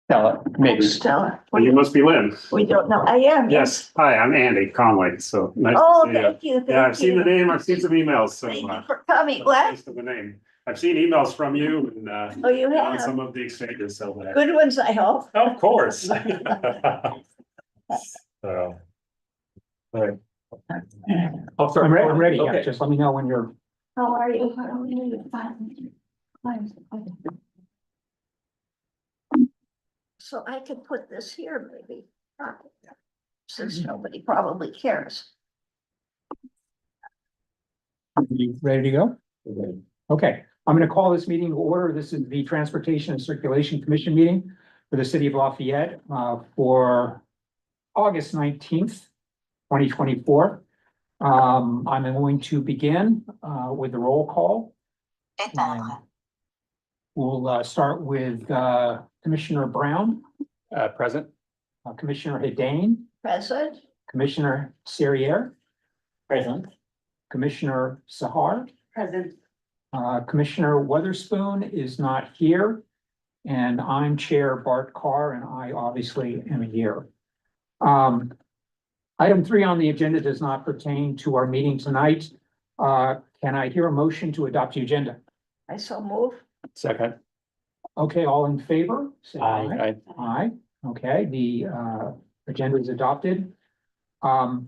Stella, maybe. Stella, You must be Lynn. we don't know. I am. Yes. Hi, I'm Andy Conway. So nice Oh, to see you. thank you. Yeah, I've Thank seen the you. name. I've seen some emails. So Thank you for coming. What? thanks for the name. I've seen emails from you and Oh, you on have some of the exchanges. So good ones, I hope. of course. So, all right. I'll start. I'm ready. Yeah, Okay. just let me know when you're. How are you? How are you? Fine. So I could put this here maybe. Since nobody probably cares. Are you ready to go? Okay, I'm going to call this meeting to order. This is the Transportation and Circulation Commission meeting for the city of Lafayette for August 19th, 2024. I'm going to begin with the roll call. And we'll start with Commissioner Brown, Present. Commissioner Hedane, Present. Commissioner Serriere, Present. Commissioner Sahar. Present. Commissioner Weatherspoon is not here, and I'm Chair Bart Carr, and I obviously am here. Item 3 on the agenda does not pertain to our meeting tonight. Can I hear a motion to adopt the agenda? I so move. Second. Okay, all in favor? Say Aye. Aye. Okay, the agenda is adopted. I've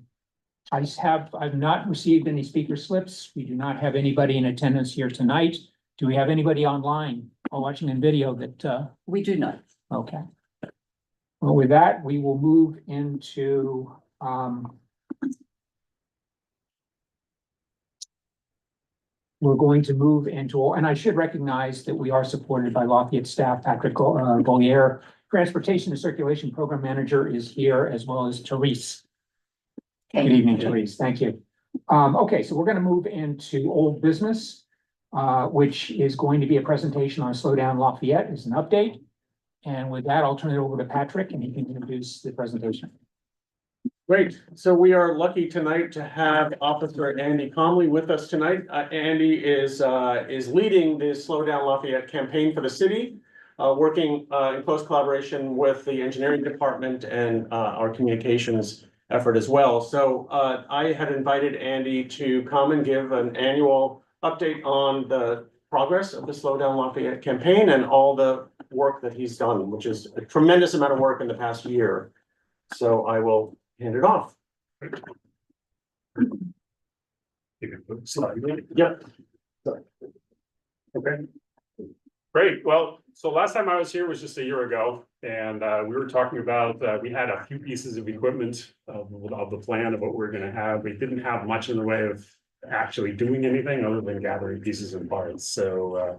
not received any speaker slips. We do not have anybody in attendance here tonight. Do we have anybody online or watching in video that, We do not. okay. Well, with that, we will move into, we're going to move into, and I should recognize that we are supported by Lafayette staff. Patrick Golier, Transportation and Circulation Program Manager, is here, as well as Therese. Good evening, Therese. Thank you. Okay, so we're going to move into old business, which is going to be a presentation on Slow Down Lafayette as an update. And with that, I'll turn it over to Patrick and he can introduce the presentation. Great. So we are lucky tonight to have Officer Andy Comley with us tonight. Andy is leading the Slow Down Lafayette campaign for the city, working in close collaboration with the engineering department and our communications effort as well. So I had invited Andy to come and give an annual update on the progress of the Slow Down Lafayette campaign and all the work that he's done, which is a tremendous amount of work in the past year. So I will hand it off. You can put a slide. Yep. Okay. Great. Well, so last time I was here was just a year ago, and we were talking about we had a few pieces of equipment of the plan of what we're going to have. We didn't have much in the way of actually doing anything other than gathering pieces and parts. So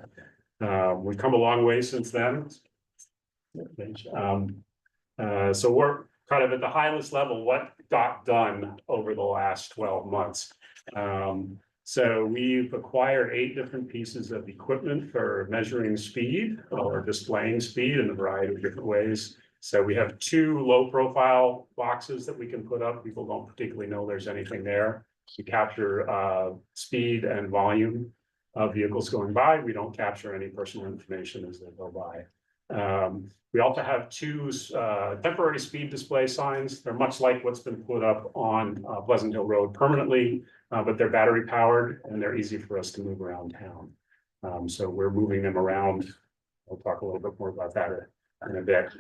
we've come a long way since then. So we're kind of at the highest level, what got done over the last 12 months. So we've acquired 8 different pieces of equipment for measuring speed or displaying speed in a variety of different ways. So we have 2 low profile boxes that we can put up. People don't particularly know there's anything there. We capture speed and volume of vehicles going by. We don't capture any personal information as they go by. We also have 2 temporary speed display signs. They're much like what's been put up on Pleasant Hill Road permanently, but they're battery powered and they're easy for us to move around town. So we're moving them around. We'll talk a little bit more about that in a bit.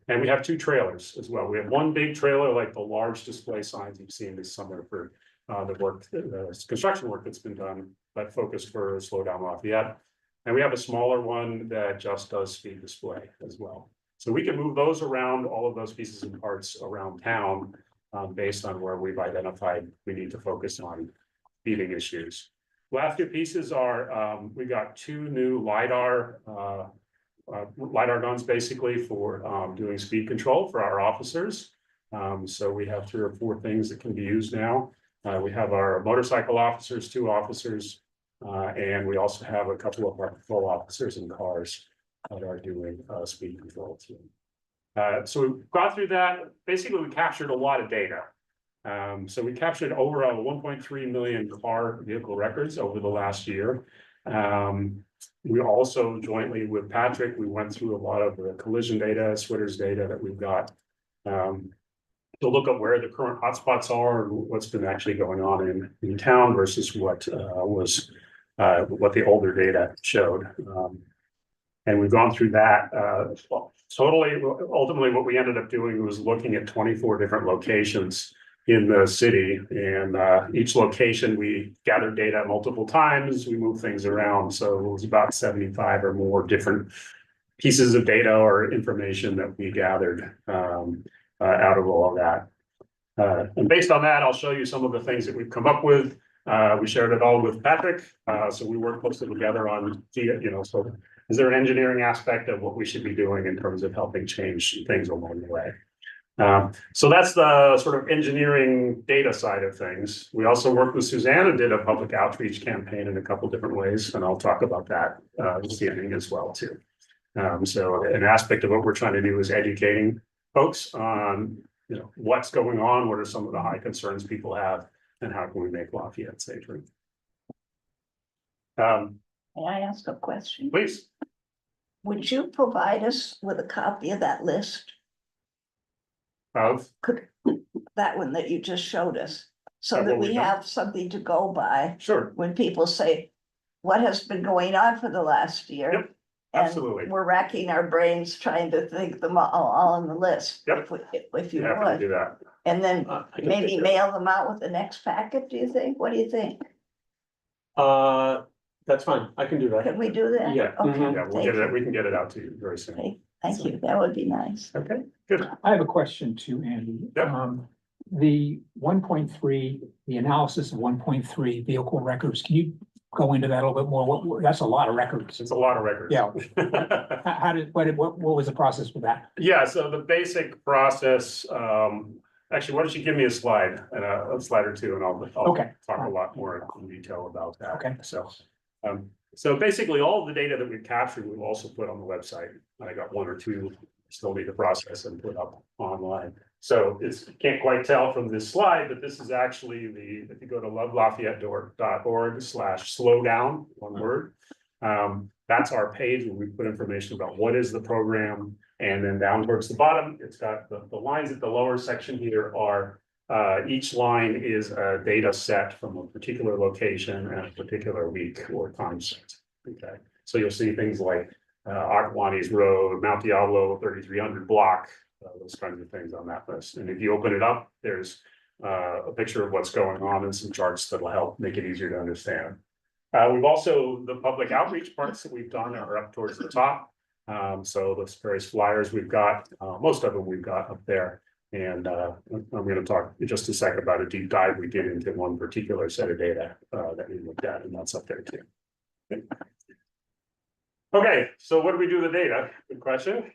And we have 2 trailers as well. We have 1 big trailer, like the large display signs you've seen this summer for the construction work that's been done, but focused for Slow Down Lafayette. And we have a smaller one that just does speed display as well. So we can move those around, all of those pieces and parts around town based on where we've identified we need to focus on speeding issues. Last 2 pieces are, we got 2 new LiDAR guns basically for doing speed control for our officers. So we have 3 or 4 things that can be used now. We have our motorcycle officers, 2 officers. And we also have a couple of our patrol officers in cars that are doing speed control too. So we've gone through that. Basically, we captured a lot of data. So we captured over 1.3 million car vehicle records over the last year. We also jointly with Patrick, we went through a lot of the collision data, Switter's data that we've got. To look at where the current hotspots are and what's been actually going on in town versus what what the older data showed. And we've gone through that. Totally, ultimately, what we ended up doing was looking at 24 different locations in the city, and each location we gathered data multiple times. We moved things around, so it was about 75 or more different pieces of data or information that we gathered out of all of that. And based on that, I'll show you some of the things that we've come up with. We shared it all with Patrick, so we worked closely together on, so is there an engineering aspect of what we should be doing in terms of helping change things along the way? So that's the sort of engineering data side of things. We also worked with Suzanne and did a public outreach campaign in a couple different ways, and I'll talk about that this evening as well too. So an aspect of what we're trying to do is educating folks on what's going on, what are some of the high concerns people have, and how can we make Lafayette safer. May I ask a question? Please. Would you provide us with a copy of that list? Of That one that you just showed us, so Of that what we've we done? have something to go by sure. when people say, what has been going on for the last year? Yep, absolutely. And we're racking our brains trying to think them all on the list. Yep. If you Happy to do would, that. and then I can maybe take that. mail them out with the next packet, do you think? What do you think? That's fine. I can do that. Could we do that? Yeah. Okay, Yeah, we'll thank get it. you. We can get it out to you very soon. Okay, thank you, that would be nice. Okay, good. I have a question too, Andy. Yep. The 1.3, the analysis of 1.3 vehicle records, can you go into that a little bit more? That's a lot of records. It's a lot of records. Yeah. How did, what was the process with that? Yeah, so the basic process, actually, why don't you give me a slide and a slide or two, and I'll Okay. talk a lot more in detail about that. Okay. So basically, all of the data that we've captured, we've also put on the website. I got one or two still need to process and put up online. So can't quite tell from this slide, but this is actually if you go to lovelafayette.org/slowdown, one word. That's our page where we put information about what is the program. And then down towards the bottom, it's got the lines at the lower section here are each line is a data set from a particular location and a particular week or time set. Okay, so you'll see things like Occowanis Road, Mount Diablo, 3300 block, those kinds of things on that list. And if you open it up, there's a picture of what's going on and some charts that'll help make it easier to understand. We've also, the public outreach parts that we've done are up towards the top. So those various flyers we've got, most of them we've got up there. And I'm going to talk in just a second about a deep dive we did into one particular set of data that we looked at, and that's up there too. Okay, so what do we do with the data? Good question.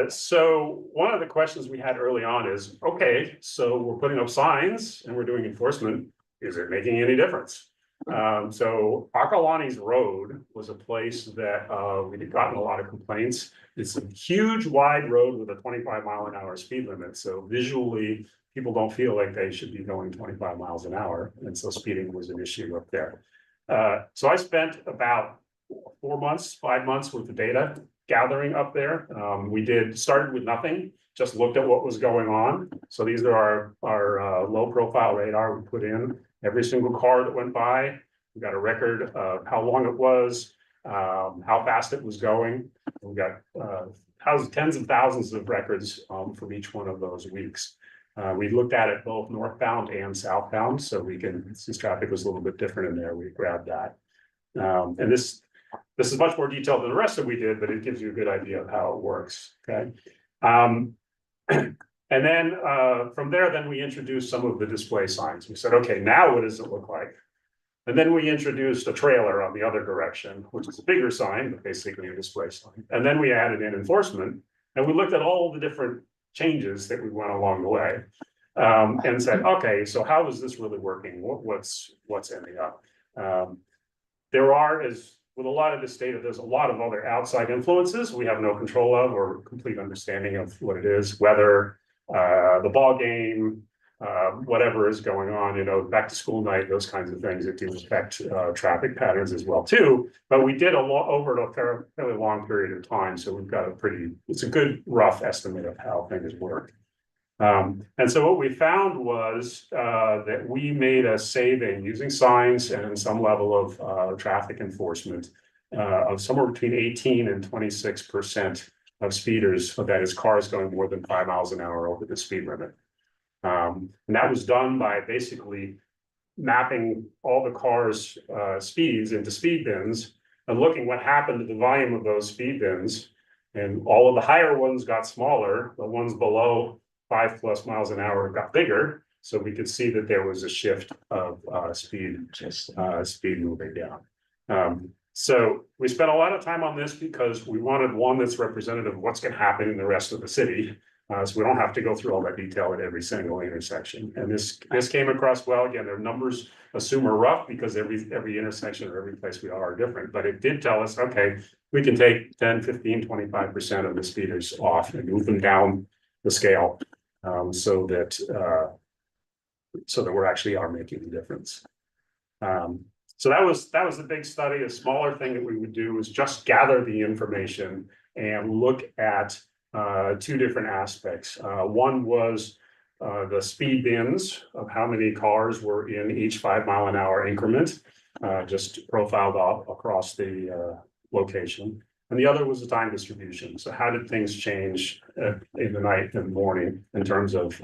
So one of the questions we had early on is, okay, so we're putting up signs and we're doing enforcement. Is it making any difference? So Occowanis Road was a place that we had gotten a lot of complaints. It's a huge wide road with a 25-mile-an-hour speed limit. So visually, people don't feel like they should be going 25 miles an hour. And so speeding was an issue up there. So I spent about 5 months worth of data gathering up there. We started with nothing, just looked at what was going on. So these are our low profile radar we put in. Every single car that went by, we got a record of how long it was, how fast it was going. We got tens of thousands of records from each one of those weeks. We looked at it both northbound and southbound, so since traffic was a little bit different in there, we grabbed that. And this is much more detailed than the rest that we did, but it gives you a good idea of how it works. Okay. And then from there, then we introduced some of the display signs. We said, okay, now what does it look like? And then we introduced a trailer on the other direction, which is a bigger sign, but basically a display sign. And then we added in enforcement, and we looked at all the different changes that we went along the way, and said, okay, so how is this really working? What's ending up? There are, as with a lot of this data, there's a lot of other outside influences we have no control of or complete understanding of what it is, whether the ball game, whatever is going on, back to school night, those kinds of things that do affect traffic patterns as well too. But we did a lot over a fairly long period of time, so we've got it's a good rough estimate of how things work. And so what we found was that we made a saving using signs and some level of traffic enforcement of somewhere between 18 and 26% of speeders, so that is cars going more than 5 miles an hour over the speed limit. And that was done by basically mapping all the cars' speeds into speed bins and looking what happened to the volume of those speed bins. And all of the higher ones got smaller, the ones below 5+ miles an hour got bigger. So we could see that there was a shift of speed moving down. So we spent a lot of time on this because we wanted one that's representative of what's going to happen in the rest of the city. So we don't have to go through all that detail at every single intersection. And this came across well. Again, their numbers assume are rough because every intersection or every place we are different. But it did tell us, okay, we can take 10, 15, 25% of the speeders off and move them down the scale so that we actually are making a difference. So that was the big study. A smaller thing that we would do is just gather the information and look at two different aspects. One was the speed bins of how many cars were in each 5 mile an hour increment, just profiled off across the location. And the other was the time distribution. So how did things change in the night and morning in terms of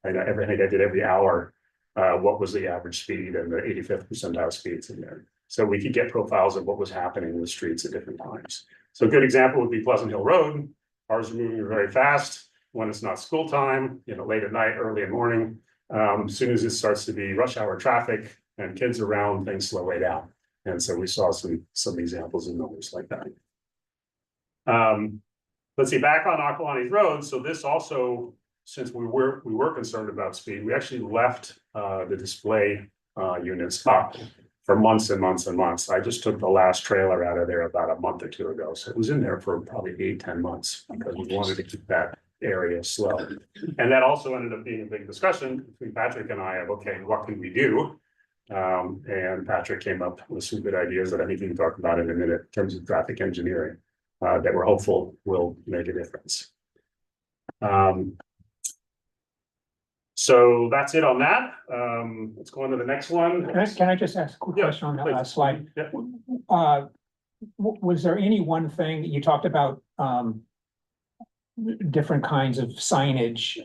everything I did every hour? What was the average speed and the 85th percentile speeds in there? So we could get profiles of what was happening in the streets at different times. So a good example would be Pleasant Hill Road. Cars are moving very fast when it's not school time, late at night, early in the morning. As soon as it starts to be rush hour traffic and kids around, things slow way down. And so we saw some examples of numbers like that. Let's see, back on Occolani's Road. So this also, since we were concerned about speed, we actually left the display units up for months and months and months. I just took the last trailer out of there about a month or two ago. So it was in there for probably 8-10 months because we wanted to keep that area slow. And that also ended up being a big discussion between Patrick and I of, okay, what can we do? And Patrick came up with some good ideas that I think we can talk about in a minute in terms of traffic engineering that we're hopeful will make a difference. So that's it on that. Let's go on to the next one. Can I just ask a quick Yeah, question on that please. last slide? Yeah. Was there any one thing you talked about, different kinds of signage,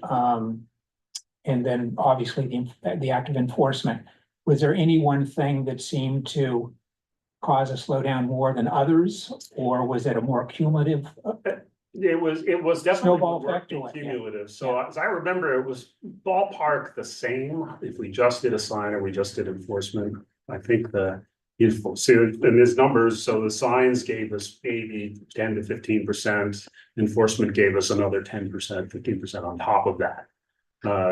and then obviously the active enforcement? Was there any one thing that seemed to cause a slowdown more than others, or was it a more cumulative? It was definitely Snowball effect or what? Yeah. cumulative. So as I remember, it was ballpark the same. If we just did a sign or we just did enforcement, I think in his numbers, so the signs gave us maybe 10 to 15%. Enforcement gave us another 10%, 15% on top of that.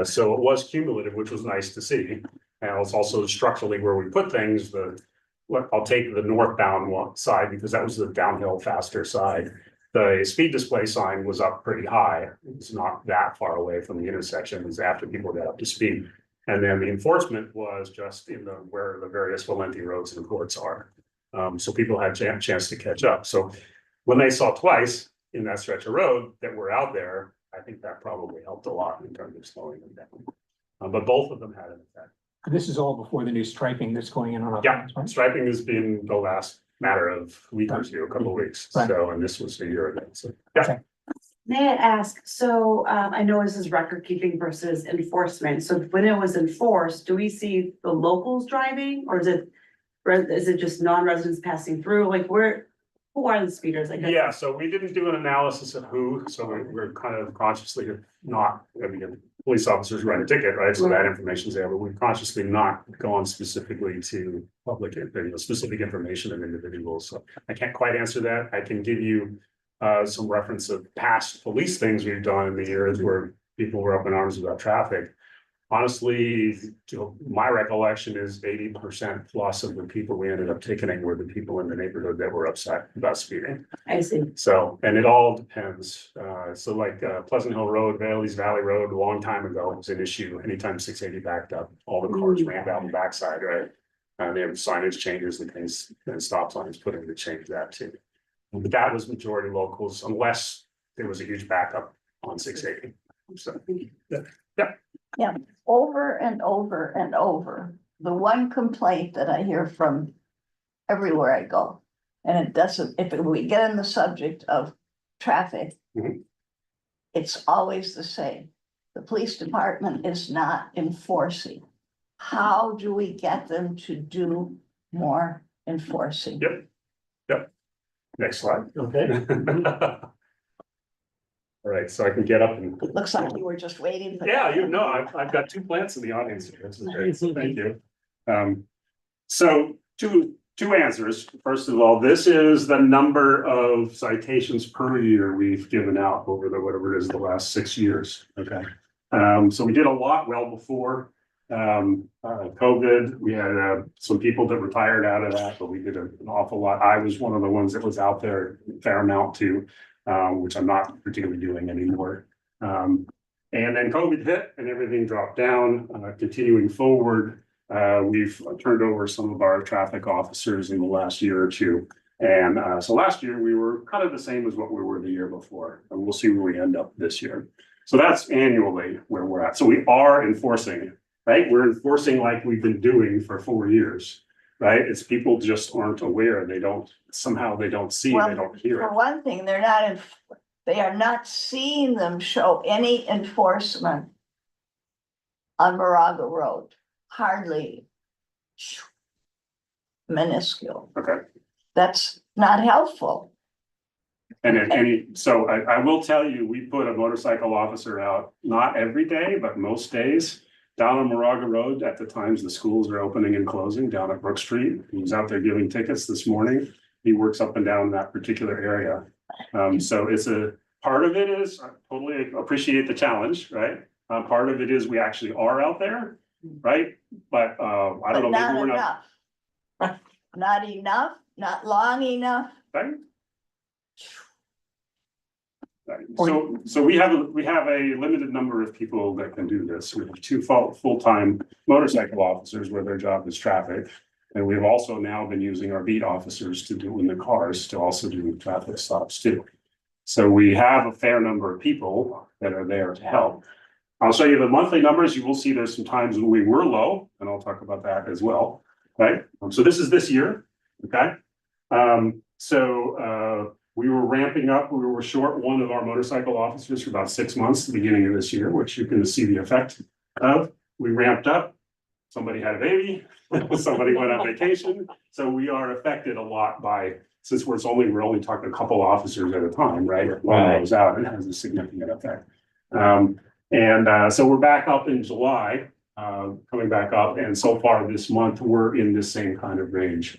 So it was cumulative, which was nice to see. And it's also structurally where we put things. I'll take the northbound side because that was the downhill faster side. The speed display sign was up pretty high. It's not that far away from the intersection. It was after people got up to speed. And then the enforcement was just where the various Valenti roads and courts are. So people had a chance to catch up. So when they saw twice in that stretch of road that were out there, I think that probably helped a lot in terms of slowing them down. But both of them had an effect. This is all before the new striping that's going in on. Yeah, striping has been the last matter of week or two, a couple of weeks. Right. So, and this was a year ago. So, yeah. Okay. May I ask, so I know this is record keeping versus enforcement. So when it was enforced, do we see the locals driving or is it just non-residents passing through? Like who are the speeders? I guess? Yeah, so we didn't do an analysis of who, so we're kind of consciously not, police officers write a ticket, right? So that information's there, but we've consciously not gone specifically to public, specific information of individuals. So I can't quite answer that. I can give you some reference of past police things we've done in the years where people were up in arms about traffic. honestly, my recollection is 80% plus of the people we ended up ticketing were the people in the neighborhood that were upset about speeding. I see. So, and it all depends. So like Pleasant Hill Road, Bailey's Valley Road, a long time ago was an issue. Anytime 680 backed up, all the cars ran down the backside, right? They have signage changes and things, and stop signs put in to change that too. But that was majority locals, unless there was a huge backup on 680. So, Over and over and over, the one complaint that I hear from everywhere I go. And it doesn't, if we get in the subject of traffic. Mhm. It's always the same. The police department is not enforcing. How do we get them to do more enforcing? Yep. Next slide. Okay. All right, so I can get up and. Looks like you were just waiting for. Yeah, you know, I've got two plants in the audience here. This is great. So thank you. So two answers. First of all, this is the number of citations per year we've given out over the, whatever it is, the last 6 years. Okay. So we did a lot well before COVID. We had some people that retired out of that, but we did an awful lot. I was one of the ones that was out there a fair amount too, which I'm not particularly doing anymore. And then COVID hit and everything dropped down. Continuing forward, we've turned over some of our traffic officers in the last year or two. And so last year we were kind of the same as what we were the year before, and we'll see where we end up this year. So that's annually where we're at. So we are enforcing, right? We're enforcing like we've been doing for 4 years, right? It's people just aren't aware. They don't, somehow they don't see, Well, they don't hear For it. one thing, they are not seeing them show any enforcement on Moraga Road, hardly minuscule. Okay. That's not helpful. And if any, so I will tell you, we put a motorcycle officer out, not every day, but most days. Down on Moraga Road at the times the schools are opening and closing down at Brook Street. He was out there giving tickets this morning. He works up and down that particular area. So it's a, part of it is, I totally appreciate the challenge, right? Part of it is we actually are out there, right? But I But don't know, maybe not we're not, enough. Not enough, not long enough. right? Right. So we have a limited number of people that can do this. We have two full-time motorcycle officers where their job is traffic. And we've also now been using our beat officers to do in the cars to also do traffic stops too. So we have a fair number of people that are there to help. I'll show you the monthly numbers. You will see there's some times when we were low, and I'll talk about that as well, right? So this is this year, okay? We were ramping up. We were short one of our motorcycle officers for about 6 months at the beginning of this year, which you're going to see the effect of. We ramped up. Somebody had a baby. Somebody went on vacation. So we are affected a lot by, since we're only talking a couple officers at a time, right? One goes out, it has a significant effect. So we're back up in July, coming back up. And so far this month, we're in the same kind of range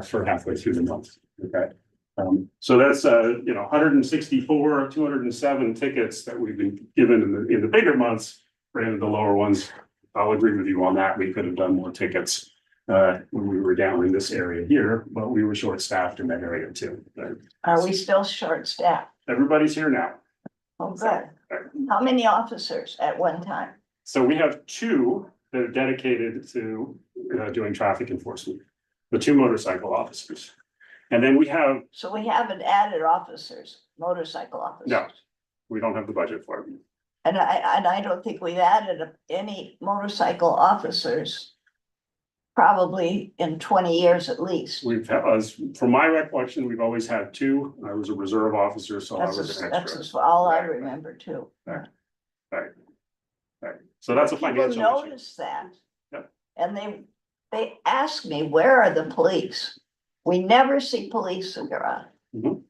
for halfway through the month. Okay. So that's 164, 207 tickets that we've been given in the bigger months. Granted, the lower ones, I'll agree with you on that. We could have done more tickets when we were down in this area here, but we were short-staffed in that area too. Are we still short-staffed? Everybody's here now. Oh, good. How many officers at one time? So we have two that are dedicated to doing traffic enforcement, the two motorcycle officers. And then we have, So we haven't added officers, motorcycle officers. no, we don't have the budget for it. And I don't think we've added any motorcycle officers probably in 20 years at least. We've, from my recollection, we've always had two. I was a reserve officer, so I was an That's extra. all I Right, right. remember too. Right. So that's a People financial issue. notice that. Yep. And they ask me, where are the police? We never see police around. Mhm.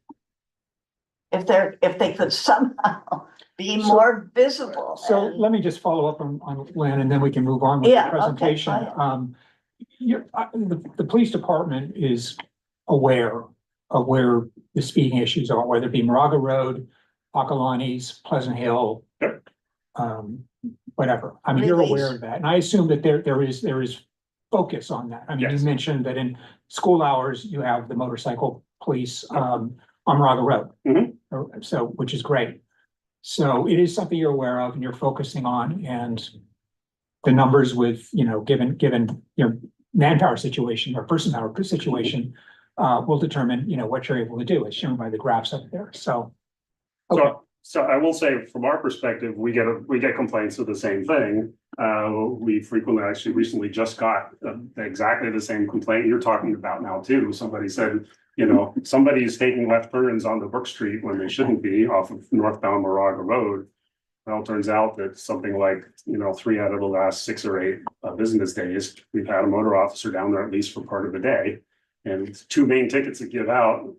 If they could somehow be more visible. So and- let me just follow up on Lynn, and then we can move on with the Yeah, okay, presentation. go The police department is aware of where the speeding issues are, whether it be Moraga Road, Acalanes, Pleasant Hill. Yep. whatever. I mean, you're Release. aware of that, and I assume that there is focus on that. I mean, you Yes. mentioned that in school hours, you have the motorcycle police, on Maraga Road. Mhm. So, which is great. So it is something you're aware of and you're focusing on, and the numbers with, given your manpower situation or personnel situation, will determine, what you're able to do, as shown by the graphs up there, so. Okay. So I will say, from our perspective, we get complaints of the same thing. We frequently, actually recently just got exactly the same complaint you're talking about now too. Somebody said, somebody's taking left turns onto Brook Street when they shouldn't be off of northbound Moraga Road. Well, it turns out that something like, 3 out of the last 6 or 8 business days, we've had a motor officer down there at least for part of the day. And 2 main tickets that give out,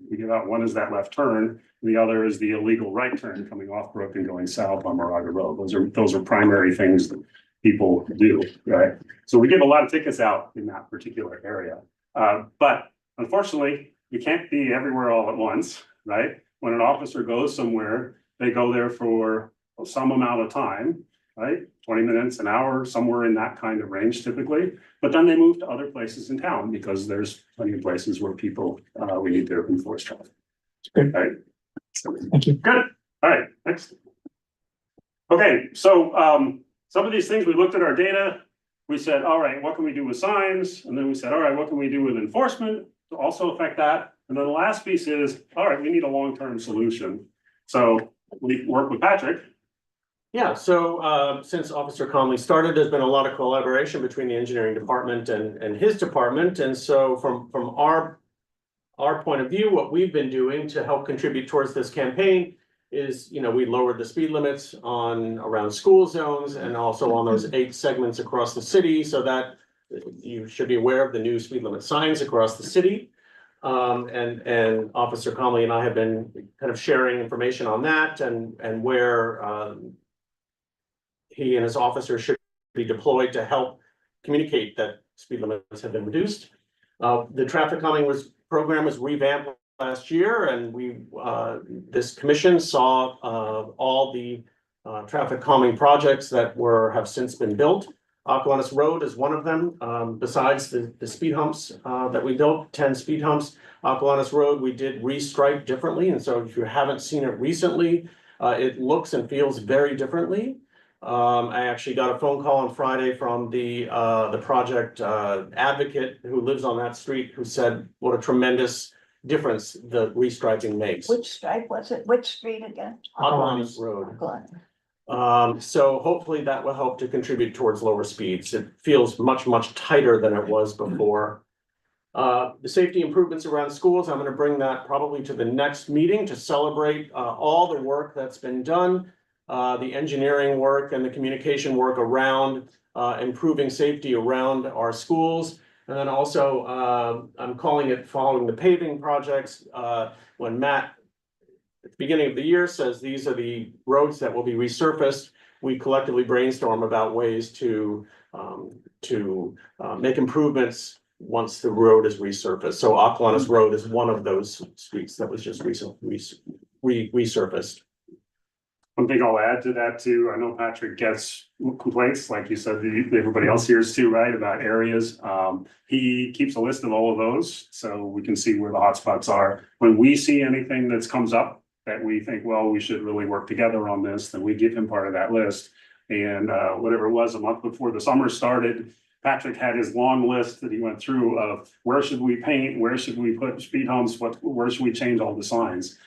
one is that left turn, and the other is the illegal right turn coming off Brook and going south on Moraga Road. Those are primary things that people do, right? So we give a lot of tickets out in that particular area. But unfortunately, you can't be everywhere all at once, right? When an officer goes somewhere, they go there for some amount of time, right? 20 minutes, an hour, somewhere in that kind of range typically. But then they move to other places in town because there's plenty of places where people, we need to enforce traffic. Good. Right. So, Thank you. good. All right, next. Okay, so some of these things, we looked at our data. We said, all right, what can we do with signs? And then we said, all right, what can we do with enforcement to also affect that? And then the last piece is, all right, we need a long-term solution. So we work with Patrick. Yeah, so since Officer Conley started, there's been a lot of collaboration between the engineering department and his department. And so from our point of view, what we've been doing to help contribute towards this campaign is, we lowered the speed limits around school zones and also on those 8 segments across the city, so that you should be aware of the new speed limit signs across the city. And Officer Conley and I have been kind of sharing information on that and where he and his officers should be deployed to help communicate that speed limits have been reduced. The traffic calming program was revamped last year, and this commission saw all the traffic calming projects that have since been built. Oconanis Road is one of them. Besides the speed humps that we built, 10 speed humps, Oconanis Road we did restripe differently, and so if you haven't seen it recently, it looks and feels very differently. I actually got a phone call on Friday from the project advocate who lives on that street, who said what a tremendous difference the restriping makes. Which stripe was it? Which street again? Oconanis Road. Glen. So hopefully that will help to contribute towards lower speeds. It feels much, much tighter than it was before. The safety improvements around schools, I'm going to bring that probably to the next meeting to celebrate all the work that's been done. The engineering work and the communication work around improving safety around our schools. And then also, I'm calling it following the paving projects. When Matt, at the beginning of the year, says these are the roads that will be resurfaced, we collectively brainstorm about ways to make improvements once the road is resurfaced. So Oconanis Road is one of those streets that was just recently resurfaced. One thing I'll add to that too, I know Patrick gets complaints, like you said, everybody else hears too, right, about areas. He keeps a list of all of those, so we can see where the hotspots are. When we see anything that comes up that we think, well, we should really work together on this, then we give him part of that list. And whatever it was, a month before the summer started, Patrick had his long list that he went through of where should we paint, where should we put speed humps, where should we change all the signs.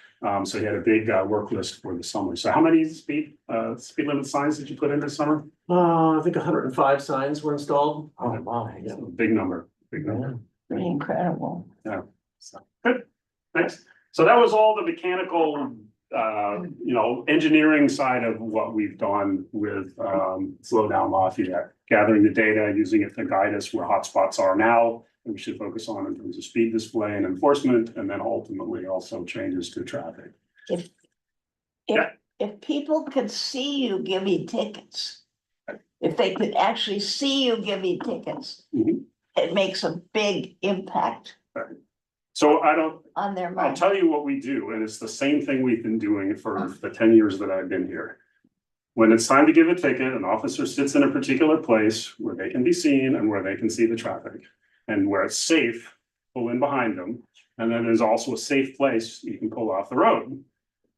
So he had a big work list for the summer. So how many speed limit signs did you put in this summer? I think 105 signs were installed. Oh, wow. Yeah, big number. Pretty incredible. So, good, thanks. So that was all the mechanical, engineering side of what we've done with Slow Down Lafayette, gathering the data, using it to guide us where hotspots are now, and we should focus on in terms of speed display and enforcement, and then ultimately also changes to traffic. If people could see you giving tickets, if they could actually see you giving tickets, Mhm. it makes a big impact So on their I'll mind. tell you what we do, and it's the same thing we've been doing for the 10 years that I've been here. When it's time to give a ticket, an officer sits in a particular place where they can be seen and where they can see the traffic. And where it's safe, pull in behind them. And then there's also a safe place you can pull off the road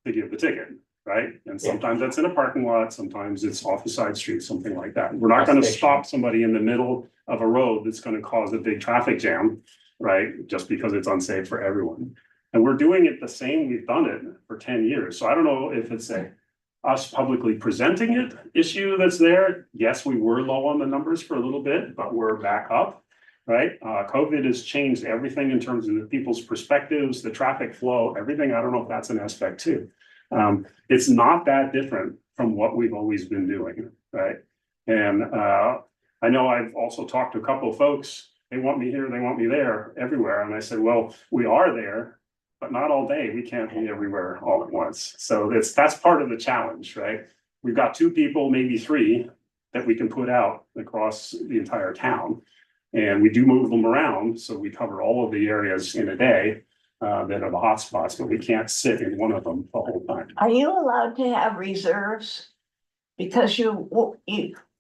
to give the ticket, right? And sometimes that's in a parking lot, sometimes it's off the side street, something like that. We're not gonna stop somebody in the middle of a road that's gonna cause a big traffic jam, right? Just because it's unsafe for everyone. And we're doing it the same, we've done it for 10 years. So I don't know if it's us publicly presenting it issue that's there. Yes, we were low on the numbers for a little bit, but we're back up, right? COVID has changed everything in terms of the people's perspectives, the traffic flow, everything. I don't know if that's an aspect too. It's not that different from what we've always been doing, right? And I know I've also talked to a couple of folks, they want me here, they want me there, everywhere. And I said, well, we are there, but not all day. We can't be everywhere all at once. So that's part of the challenge, right? We've got 2 people, maybe 3, that we can put out across the entire town. And we do move them around, so we cover all of the areas in a day that are the hotspots, but we can't sit in one of them the whole time. Are you allowed to have reserves? Because you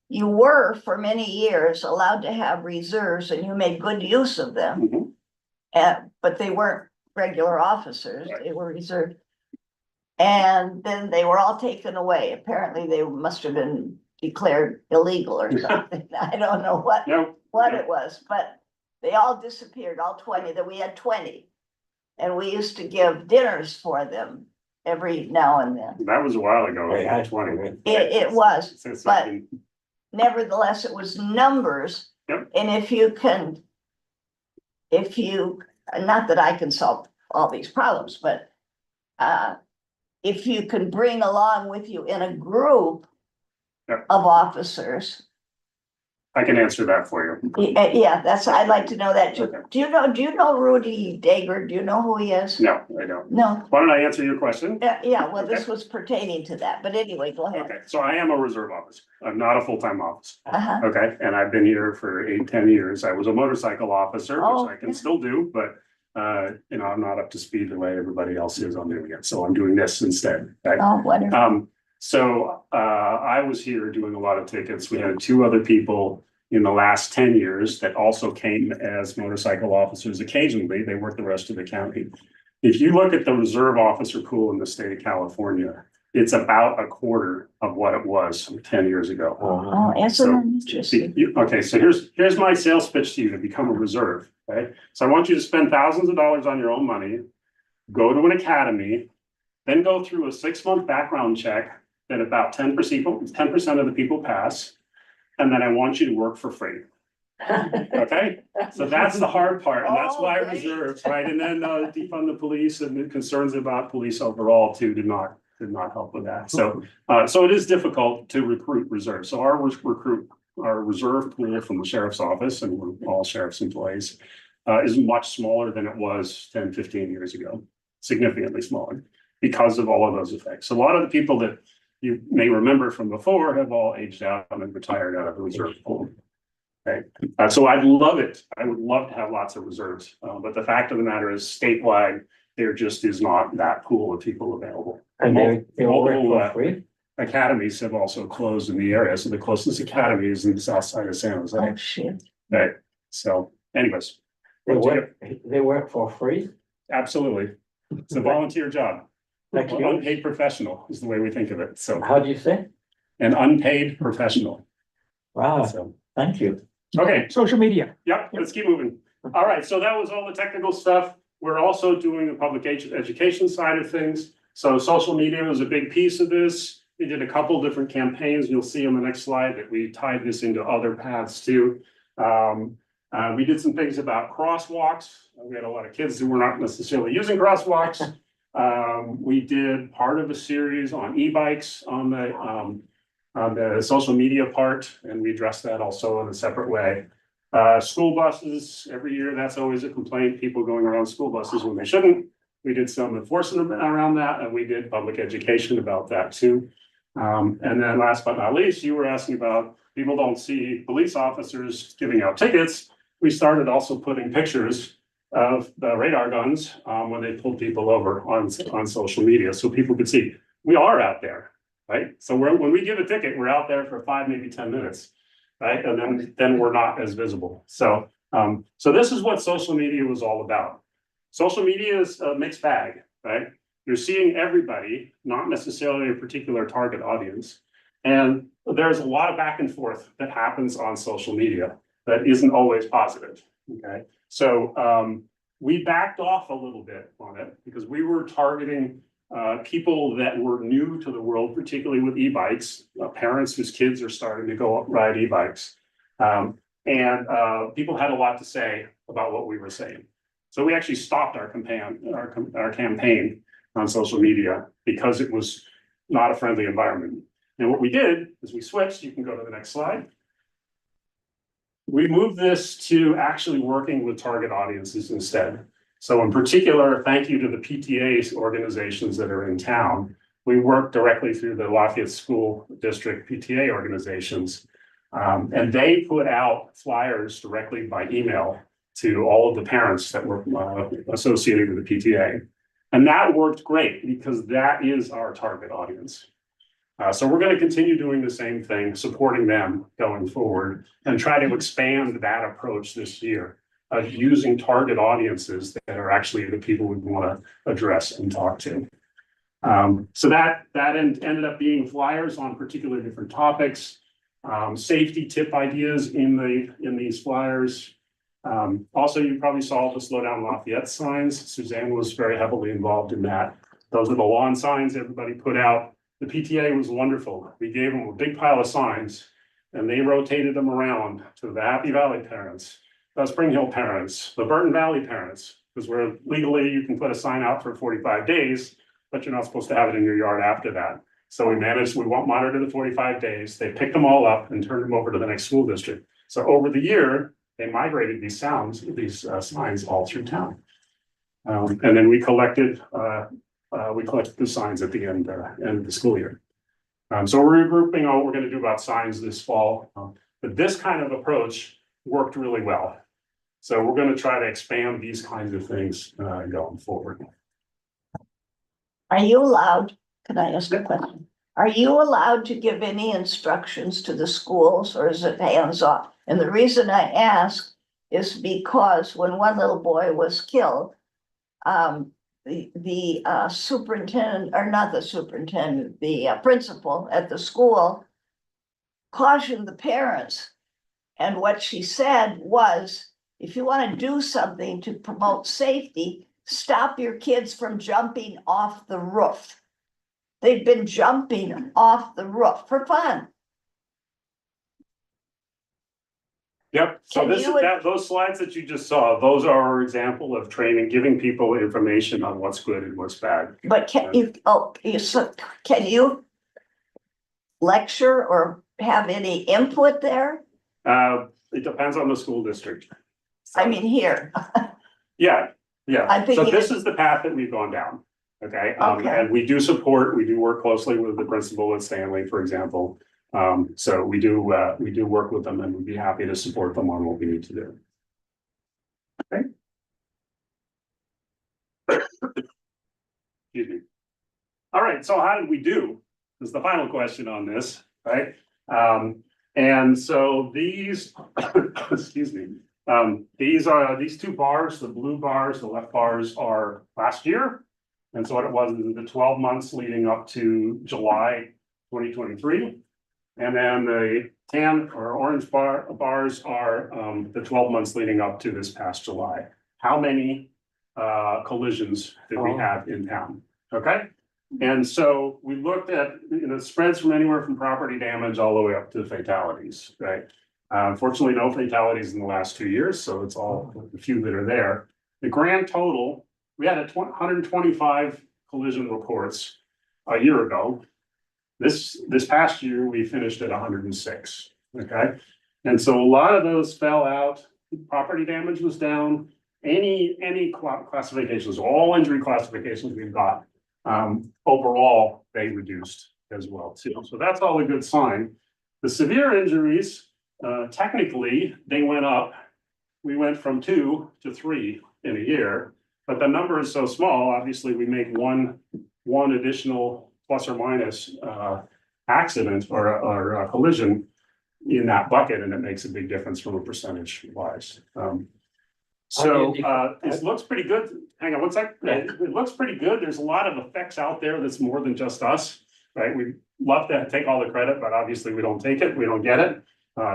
were for many years allowed to have reserves and you made good use of them. Mhm. But they weren't regular officers, Right. they were reserved. And then they were all taken away. Apparently they must have been declared illegal or something. I don't know what Yeah, it was, but they all disappeared, all 20, that we had 20. And we used to give dinners for them every now and then. that was a while ago, Right, I- 20. It was, Since but- I've been- nevertheless, it was numbers. Yep. And not that I can solve all these problems, but if you can bring along with you in a group Yep. of officers, I can answer that for you. yeah, I'd like to know that too. Okay. Do you know Rudy Dager? Do you know who he is? No, I don't. No, Why don't I answer your question? yeah, well, this was pertaining to that, but anyway, go ahead. Okay, so I am a reserve officer. I'm not a full-time officer. Uh-huh. Okay, and I've been here for 8-10 years. I was a motorcycle officer, Oh, which I can yeah. still do, but I'm not up to speed the way everybody else is on doing it. So I'm doing this instead, right? Oh, wonderful. So I was here doing a lot of tickets. We had 2 other people in the last 10 years that also came as motorcycle officers. Occasionally, they worked the rest of the county. If you look at the reserve officer pool in the state of California, it's about a quarter of what it was 10 years ago. Oh, isn't so- that interesting? Okay, so here's my sales pitch to you to become a reserve, okay? So I want you to spend thousands of dollars on your own money, go to an academy, then go through a 6-month background check that about 10% of the people pass. And then I want you to work for free, okay? So that's the hard part, and that's why Oh, great. reserves, right? And then defund the police and the concerns about police overall too did not help with that. So it is difficult to recruit reserves. So our reserve pool from the sheriff's office, and we're all sheriff's employees, is much smaller than it was 10-15 years ago, significantly smaller because of all of those effects. So a lot of the people that you may remember from before have all aged out and retired out of the reserve pool. Okay, so I'd love it. I would love to have lots of reserves, but the fact of the matter is statewide, there just is not that pool of people available. And they all work Multiple, for free? academies have also closed in the area, so the closest academy is in the south side of San Jose, Oh, shit. right? So anyways, They work for free? absolutely. It's a volunteer job. Like you? Unpaid professional is the way we think of it. So How do you say? an unpaid professional. Wow, So, thank you. okay, Social media. yep, let's keep moving. All right, so that was all the technical stuff. We're also doing the public education side of things. So social media was a big piece of this. We did a couple different campaigns. You'll see on the next slide that we tied this into other paths too. We did some things about crosswalks. We had a lot of kids who were not necessarily using crosswalks. We did part of a series on e-bikes on the social media part, and we addressed that also in a separate way. School buses, every year, that's always a complaint, people going around school buses when they shouldn't. We did some enforcement around that, and we did public education about that too. And then last but not least, you were asking about people don't see police officers giving out tickets. We started also putting pictures of the radar guns when they pulled people over on social media, so people could see we are out there. right? So when we give a ticket, we're out there for 5, maybe 10 minutes, right? And then we're not as visible. So, so this is what social media was all about. Social media is a mixed bag, right? You're seeing everybody, not necessarily a particular target audience. And there's a lot of back and forth that happens on social media that isn't always positive, okay? So we backed off a little bit on it because we were targeting people that were new to the world, particularly with e-bikes, parents whose kids are starting to go ride e-bikes. And people had a lot to say about what we were saying. So we actually stopped our campaign on social media because it was not a friendly environment. And what we did is we switched. You can go to the next slide. We moved this to actually working with target audiences instead. So in particular, thank you to the PTA organizations that are in town. We work directly through the Lafayette School District PTA organizations. And they put out flyers directly by email to all of the parents that were associated with the PTA. And that worked great because that is our target audience. So we're going to continue doing the same thing, supporting them going forward and try to expand that approach this year of using target audiences that are actually the people we want to address and talk to. So that ended up being flyers on particular different topics, safety tip ideas in these flyers. Also, you probably saw the Slow Down Lafayette signs. Suzanne was very heavily involved in that. Those are the lawn signs everybody put out. The PTA was wonderful. We gave them a big pile of signs and they rotated them around to the Happy Valley parents, the Spring Hill parents, the Burton Valley parents, because we're legally, you can put a sign out for 45 days, but you're not supposed to have it in your yard after that. So we won't monitor the 45 days. They picked them all up and turned them over to the next school district. So over the year, they migrated these signs all through town. And then we collected the signs at the end of the school year. So we're regrouping on what we're going to do about signs this fall. But this kind of approach worked really well. So we're going to try to expand these kinds of things going forward. Are you allowed, can I ask a question? Are you allowed to give any instructions to the schools or is it hands-off? And the reason I ask is because when one little boy was killed, the superintendent, or not the superintendent, the principal at the school cautioned the parents. And what she said was, if you want to do something to promote safety, stop your kids from jumping off the roof. They've been jumping off the roof for fun. Yep, so those slides that you just saw, those are our example of training, giving people information on what's good and what's bad. But can you lecture or have any input there? It depends on the school district. I mean, here. Yeah, I'm so thinking this is the path that we've gone down, okay? Okay. And we do work closely with the principal at Stanley, for example. So we do work with them and we'd be happy to support them on what we need to do. Okay. Excuse me. All right, so how did we do? Is the final question on this, right? And so these, excuse me, these two bars, the blue bars, the left bars are last year. And so what it was in the 12 months leading up to July 2023. And then the tan or orange bars are the 12 months leading up to this past July. How many collisions did we have in town? Okay. And so we looked at, spreads from anywhere from property damage all the way up to fatalities, right? Unfortunately, no fatalities in the last 2 years, so it's all the few that are there. The grand total, we had 125 collision reports a year ago. This past year, we finished at 106, okay? And so a lot of those fell out. Property damage was down. Any classifications, all injury classifications we've got, overall, they reduced as well too. So that's all a good sign. The severe injuries, technically, they went up. We went from 2 to 3 in a year, but the number is so small, obviously we make one additional plus or minus accident or a collision in that bucket, and it makes a big difference from a percentage wise. So it looks pretty good. Hang on one sec. It looks pretty good. There's a lot of effects out there that's more than just us, right? We love to take all the credit, but obviously we don't take it. We don't get it.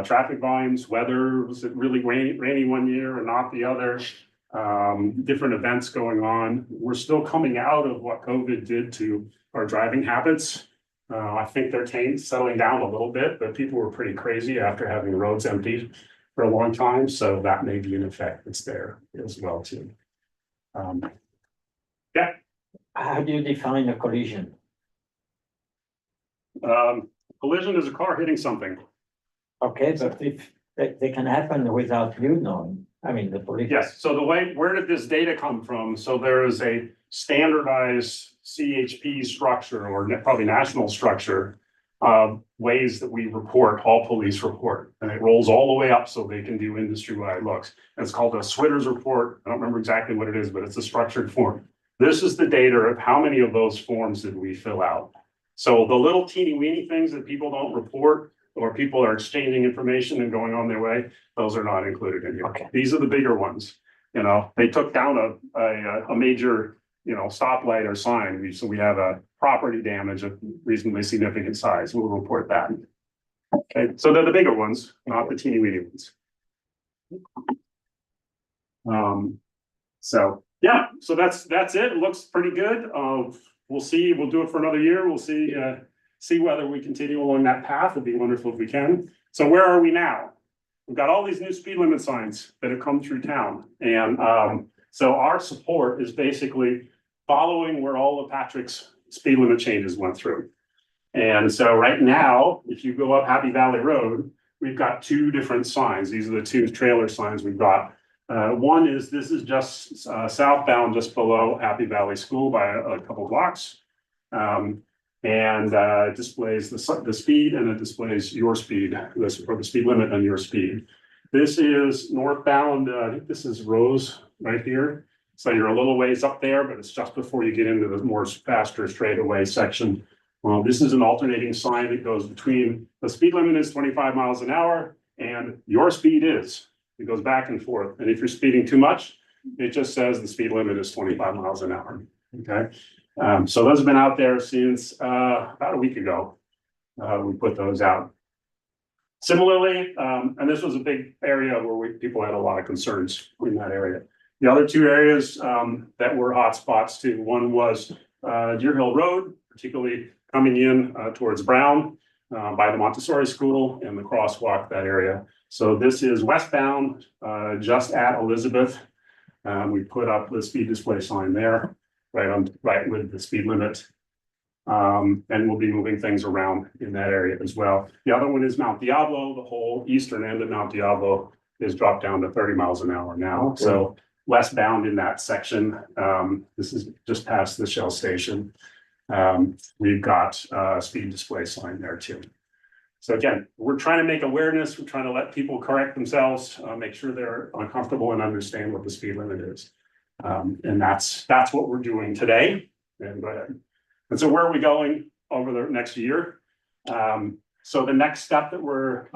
Traffic volumes, weather, was it really rainy one year or not the other? Different events going on. We're still coming out of what COVID did to our driving habits. I think they're settling down a little bit, but people were pretty crazy after having the roads emptied for a long time, so that may be an effect that's there as well too. How do you define a collision? Collision is a car hitting something. Okay, but if they can happen without you knowing, I mean, the police. Yes, so where did this data come from? So there is a standardized CHP structure or probably national structure of ways that we report, all police report, and it rolls all the way up so they can do industry-wide looks. And it's called a Switter's report. I don't remember exactly what it is, but it's a structured form. This is the data of how many of those forms did we fill out. So the little teeny weeny things that people don't report or people are exchanging information and going on their way, those are not included in here. Okay. These are the bigger ones. You know, they took down a major, stoplight or sign. So we have a property damage of reasonably significant size. We'll report that. Okay, so they're the bigger ones, not the teeny weeny ones. So yeah, so that's it. It looks pretty good. We'll see. We'll do it for another year. We'll see whether we continue along that path. It'd be wonderful if we can. So where are we now? We've got all these new speed limit signs that have come through town. And so our support is basically following where all of Patrick's speed limit changes went through. And so right now, if you go up Happy Valley Road, we've got two different signs. These are the two trailer signs we've got. One is, this is just southbound, just below Happy Valley School by a couple blocks. It displays the speed, and it displays your speed, or the speed limit and your speed. This is northbound, I think this is Rose right here. So you're a little ways up there, but it's just before you get into the more faster straightaway section. Well, this is an alternating sign that goes between the speed limit is 25 miles an hour and your speed is. It goes back and forth. And if you're speeding too much, it just says the speed limit is 25 miles an hour. Okay. So those have been out there since about a week ago. We put those out. Similarly, and this was a big area where people had a lot of concerns in that area. The other two areas that were hot spots too, one was Deer Hill Road, particularly coming in towards Brown by the Montessori School and the crosswalk, that area. So this is westbound, just at Elizabeth. We put up the speed display sign there, right with the speed limit. And we'll be moving things around in that area as well. The other one is Mount Diablo. The whole eastern end of Mount Diablo is dropped down to 30 miles an hour now. Okay. So westbound in that section, this is just past the Shell station. We've got a speed display sign there too. So again, we're trying to make awareness. We're trying to let people correct themselves, make sure they're uncomfortable and understand what the speed limit is. And that's what we're doing today. And go ahead. And so where are we going over the next year? So the next step that we're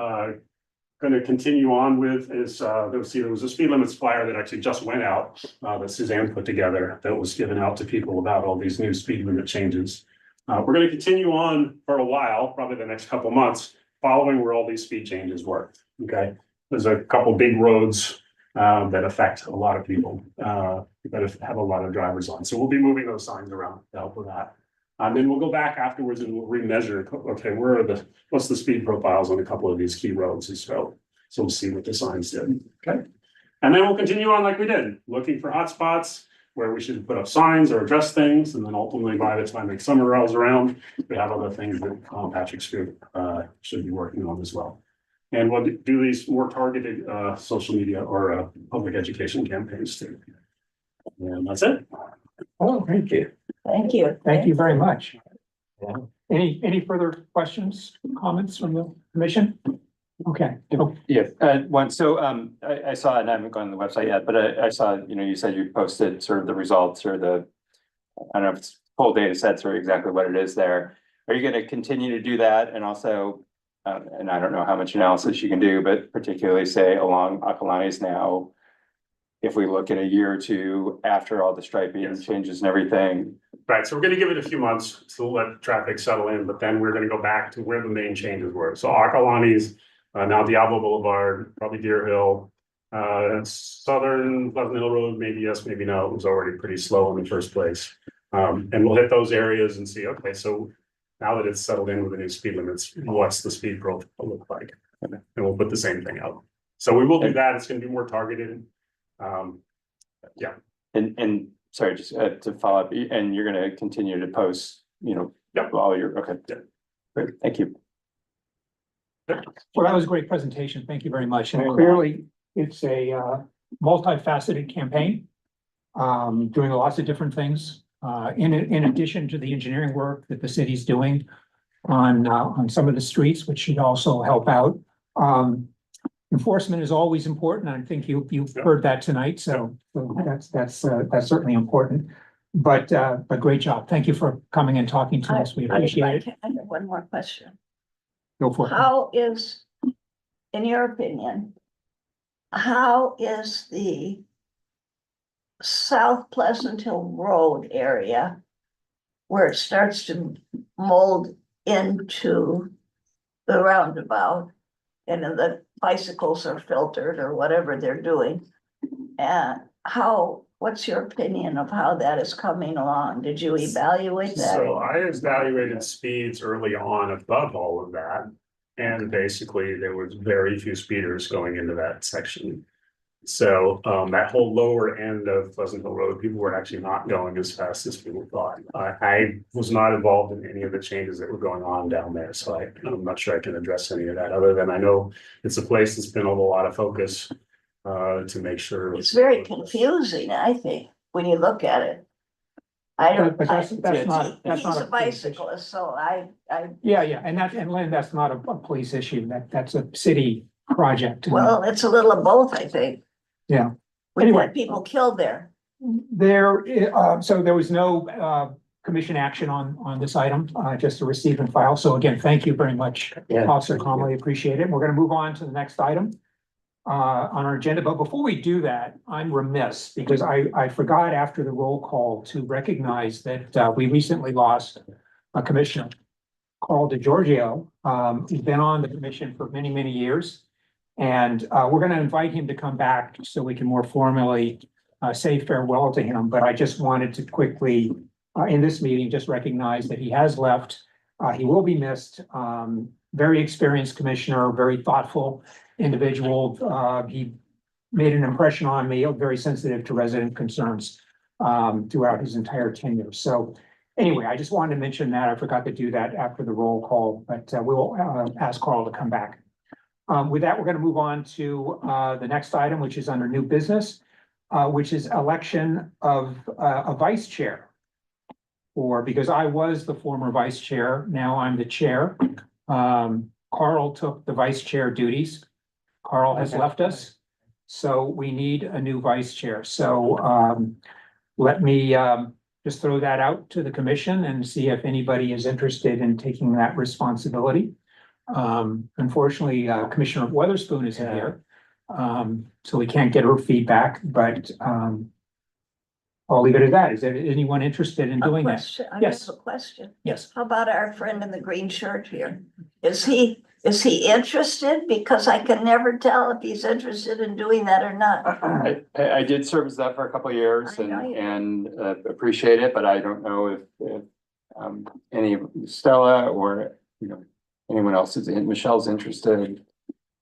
going to continue on with is there was a speed limits flyer that actually just went out that Suzanne put together that was given out to people about all these new speed limit changes. We're going to continue on for a while, probably the next couple months, following where all these speed changes were. Okay, there's a couple big roads that affect a lot of people that have a lot of drivers on. So we'll be moving those signs around to help with that. And then we'll go back afterwards and we'll remeasure. Okay, what's the speed profiles on a couple of these key roads as well? So we'll see what the signs did. Okay, and then we'll continue on like we did, looking for hotspots where we should put up signs or address things, and then ultimately by the time the summer rolls around, we have other things that Patrick's group should be working on as well. And we'll do these more targeted social media or public education campaigns too. And that's it. Oh, thank you. Thank you. Thank you very much. Yeah. Any further questions, comments from the commission? Okay. Yeah, I saw, and I haven't gone on the website yet, but I saw, you said you posted sort of the results or I don't know if it's full data sets or exactly what it is there. are you gonna continue to do that and also, and I don't know how much analysis you can do, but particularly say along Akalani's now, if we look at a year or two after all the striping Yes. changes and everything, Right, so we're gonna give it a few months to let traffic settle in, but then we're gonna go back to where the main changes were. So Akalani's, now Diablo Boulevard, probably Deer Hill. Southern Pleasant Hill Road, maybe yes, maybe no, it was already pretty slow in the first place. And we'll hit those areas and see, okay, so now that it's settled in with the new speed limits, what's the speed profile look like? And we'll put the same thing out. So we will do that, it's gonna be more targeted. and sorry, just to follow up, and you're gonna continue to post, Yep. all your, okay. Yep. Great, thank you. Well, that was a great presentation. Thank you very much. And Very well. clearly, it's a multifaceted campaign. Doing lots of different things, in addition to the engineering work that the city's doing on some of the streets, which should also help out. Enforcement is always important. I think you've heard that tonight, so that's certainly important. But great job. Thank you for coming and talking to us. We appreciate it. I have one more question. Go for it. How is, in your opinion, how is the South Pleasant Hill Road area where it starts to mold into the roundabout and then the bicycles are filtered or whatever they're doing? And what's your opinion of how that is coming along? Did you evaluate that? So I evaluated speeds early on above all of that. And basically there was very few speeders going into that section. So that whole lower end of Pleasant Hill Road, people were actually not going as fast as people thought. I was not involved in any of the changes that were going on down there, so I'm not sure I can address any of that, other than I know it's a place that's been a lot of focus to make sure. It's very confusing, I think, when you look at it. I don't. But that's not He's a police issue. bicyclist, so I. Yeah, and Lynn, that's not a police issue. That's a city project. Well, it's a little of both, I think. Yeah. We've Anyway. had people killed there. So there was no commission action on this item, just a receive and file. So again, thank you very much, Yeah. Officer Conley, appreciate it. We're gonna move on to the next item on our agenda. But before we do that, I'm remiss because I forgot after the roll call to recognize that we recently lost a commissioner, Carl DeGiorgio, who's been on the commission for many, many years. And we're gonna invite him to come back so we can more formally say farewell to him. But I just wanted to quickly, in this meeting, just recognize that he has left. He will be missed. Very experienced commissioner, very thoughtful individual. He made an impression on me, very sensitive to resident concerns throughout his entire tenure. So anyway, I just wanted to mention that. I forgot to do that after the roll call, but we'll ask Carl to come back. With that, we're going to move on to the next item, which is under new business, which is election of a vice chair. Because I was the former vice chair, now I'm the chair. Carl took the vice chair duties. Carl has left us, so we need a new vice chair. So let me just throw that out to the commission and see if anybody is interested in taking that responsibility. Unfortunately, Commissioner Weatherspoon isn't here, so we can't get her feedback, but I'll leave it at that. Is there anyone interested in doing that? I Yes. have a question. Yes. How about our friend in the green shirt here? Is he interested? Because I can never tell if he's interested in doing that or not. I did service that for a couple of years I know you did. and appreciate it, but I don't know if any Stella or, anyone else Michelle's interested.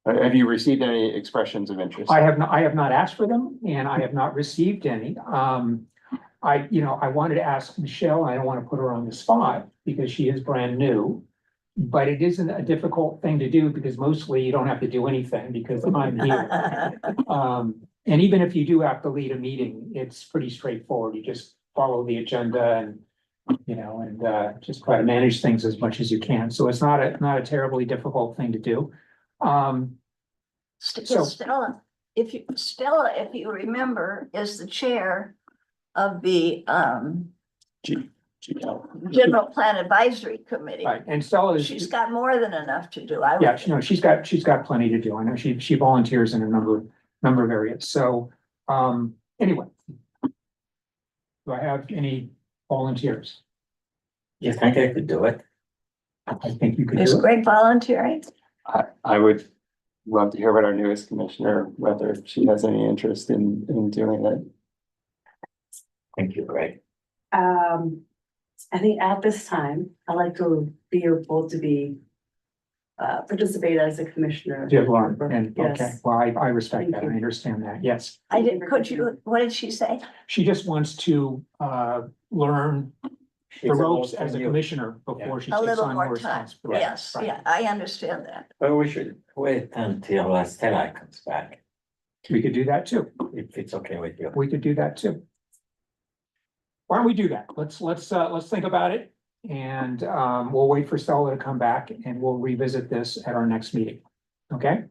Have you received any expressions of interest? I have not asked for them and I have not received any. I wanted to ask Michelle, I don't want to put her on the spot because she is brand new. But it isn't a difficult thing to do because mostly you don't have to do anything because I'm here. And even if you do have to lead a meeting, it's pretty straightforward. You just follow the agenda and just try to manage things as much as you can. So it's not a terribly difficult thing to do. So- Stella, if you remember, is the chair of the General Plan Advisory Committee. Right, and Stella is. She's got more than enough to do. I would Yeah, think. no, she's got plenty to do. I know she volunteers in a number of areas. So, anyway. Do I have any volunteers? You think I could do it? I think you could Is do it. Greg volunteering? I would love to hear about our newest commissioner, whether she has any interest in doing it. Thank you, Greg. I think at this time, I'd like to be able to be participate as a commissioner. Did Lauren, and, Yes. okay, well, I respect that. Thank I you. understand that. Yes. I did, what did she say? She just wants to, learn She's the a ropes little as a new. commissioner before she A takes little on more more time. responsibility. Yes, Right. yeah, I understand that. Well, we should wait until Stella comes back, We could do that too. if it's okay with you. We could do that too. Why don't we do that? Let's think about it and, we'll wait for Stella to come back and we'll revisit this at our next meeting. Okay?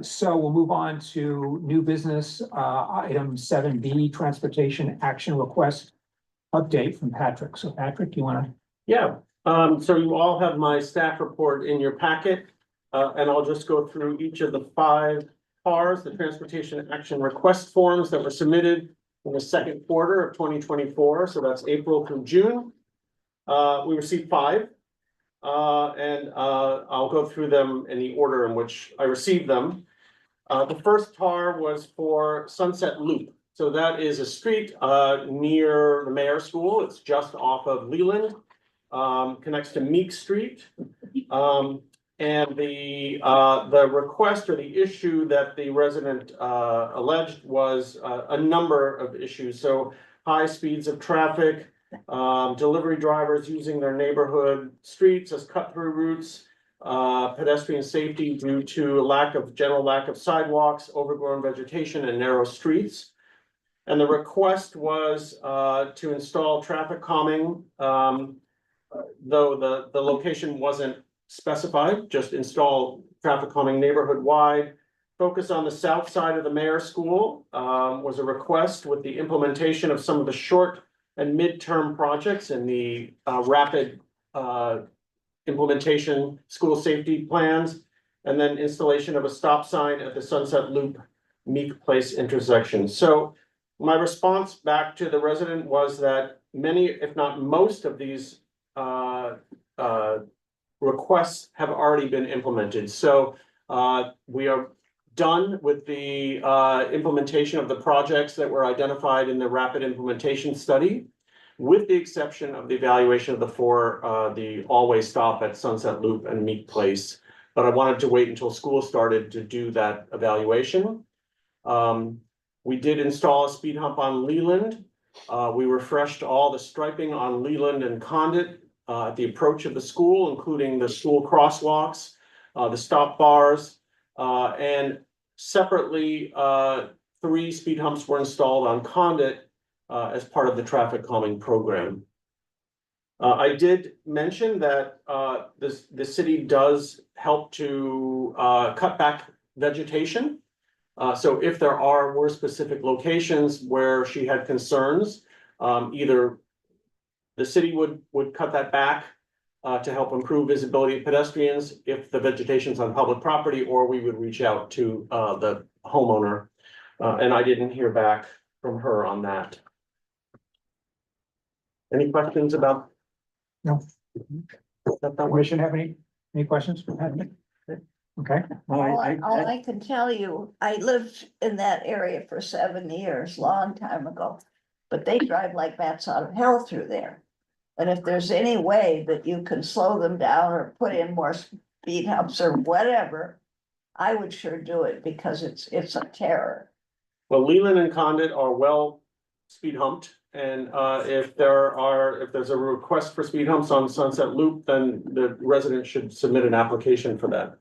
So we'll move on to new business, item 7B, transportation action request update from Patrick. So Patrick, you wanna? Yeah, so you all have my staff report in your packet, and I'll just go through each of the 5 PARs, the Transportation Action Request Forms that were submitted in the second quarter of 2024, so that's April through June. We received 5, and I'll go through them in the order in which I received them. The first PAR was for Sunset Loop. So that is a street near the Mayor School. It's just off of Leland, connects to Meek Street. And the request or the issue that the resident alleged was a number of issues. So high speeds of traffic, delivery drivers using their neighborhood streets as cut-through routes, pedestrian safety due to general lack of sidewalks, overgrown vegetation, and narrow streets. And the request was to install traffic calming, though the location wasn't specified, just install traffic calming neighborhood wide. Focus on the south side of the Mayor School was a request with the implementation of some of the short and midterm projects in the rapid implementation school safety plans, and then installation of a stop sign at the Sunset Loop Meek Place intersection. So my response back to the resident was that many, if not most of these requests have already been implemented. So we are done with the implementation of the projects that were identified in the rapid implementation study, with the exception of the evaluation of the all-way stop at Sunset Loop and Meek Place. But I wanted to wait until school started to do that evaluation. We did install a speed hump on Leland. We refreshed all the striping on Leland and Condit at the approach of the school, including the school crosswalks, the stop bars, and separately, 3 speed humps were installed on Condit as part of the traffic calming program. I did mention that the city does help to cut back vegetation. So if there were specific locations where she had concerns, either the city would cut that back to help improve visibility of pedestrians if the vegetation's on public property, or we would reach out to the homeowner. And I didn't hear back from her on that. Any questions about? No. That one? Commission have any questions for Patrick? Okay, All I can tell you, I lived in that area for 7 years, long time ago. But they drive like bats out of hell through there. And if there's any way that you can slow them down or put in more speed humps or whatever, I would sure do it because it's a terror. Well, Leland and Condit are well speed humped, and if there's a request for speed humps on Sunset Loop, then the resident should submit an application for that.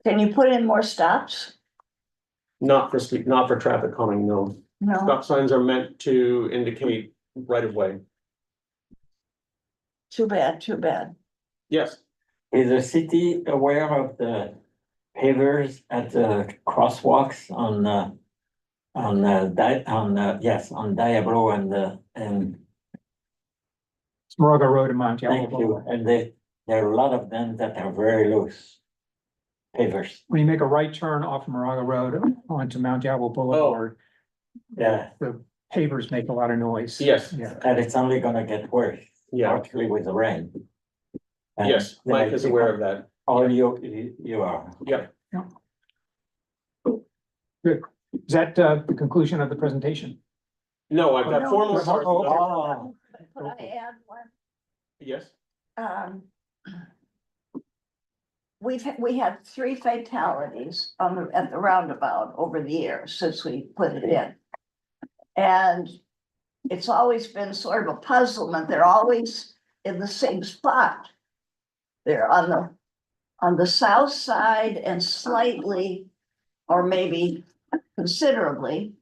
Can you put in more stops? Not for traffic calming, no. No, Stop signs are meant to indicate right of way. too bad, too bad. Yes, Is the city aware of the pavers at the crosswalks on Diablo and Moraga Road and Mount Diablo Thank you, Boulevard. and there are a lot of them that are very loose. Pavers, When you make a right turn off Moraga Road onto Mount Diablo Boulevard, yeah, the pavers make a lot of noise. Yes. Yeah. and it's only gonna get worse, Yeah, particularly with the rain. And yes, then Mike is aware of that. Oh, you are. Yeah. Good. Is that the conclusion of the presentation? No, I've got No. four more. Oh, okay. Oh, Could I add one? Yes, Um. We had 3 fatalities at the roundabout over the years since we put it in. And it's always been sort of a puzzlement. They're always in the same spot. They're on the south side and slightly, or maybe considerably,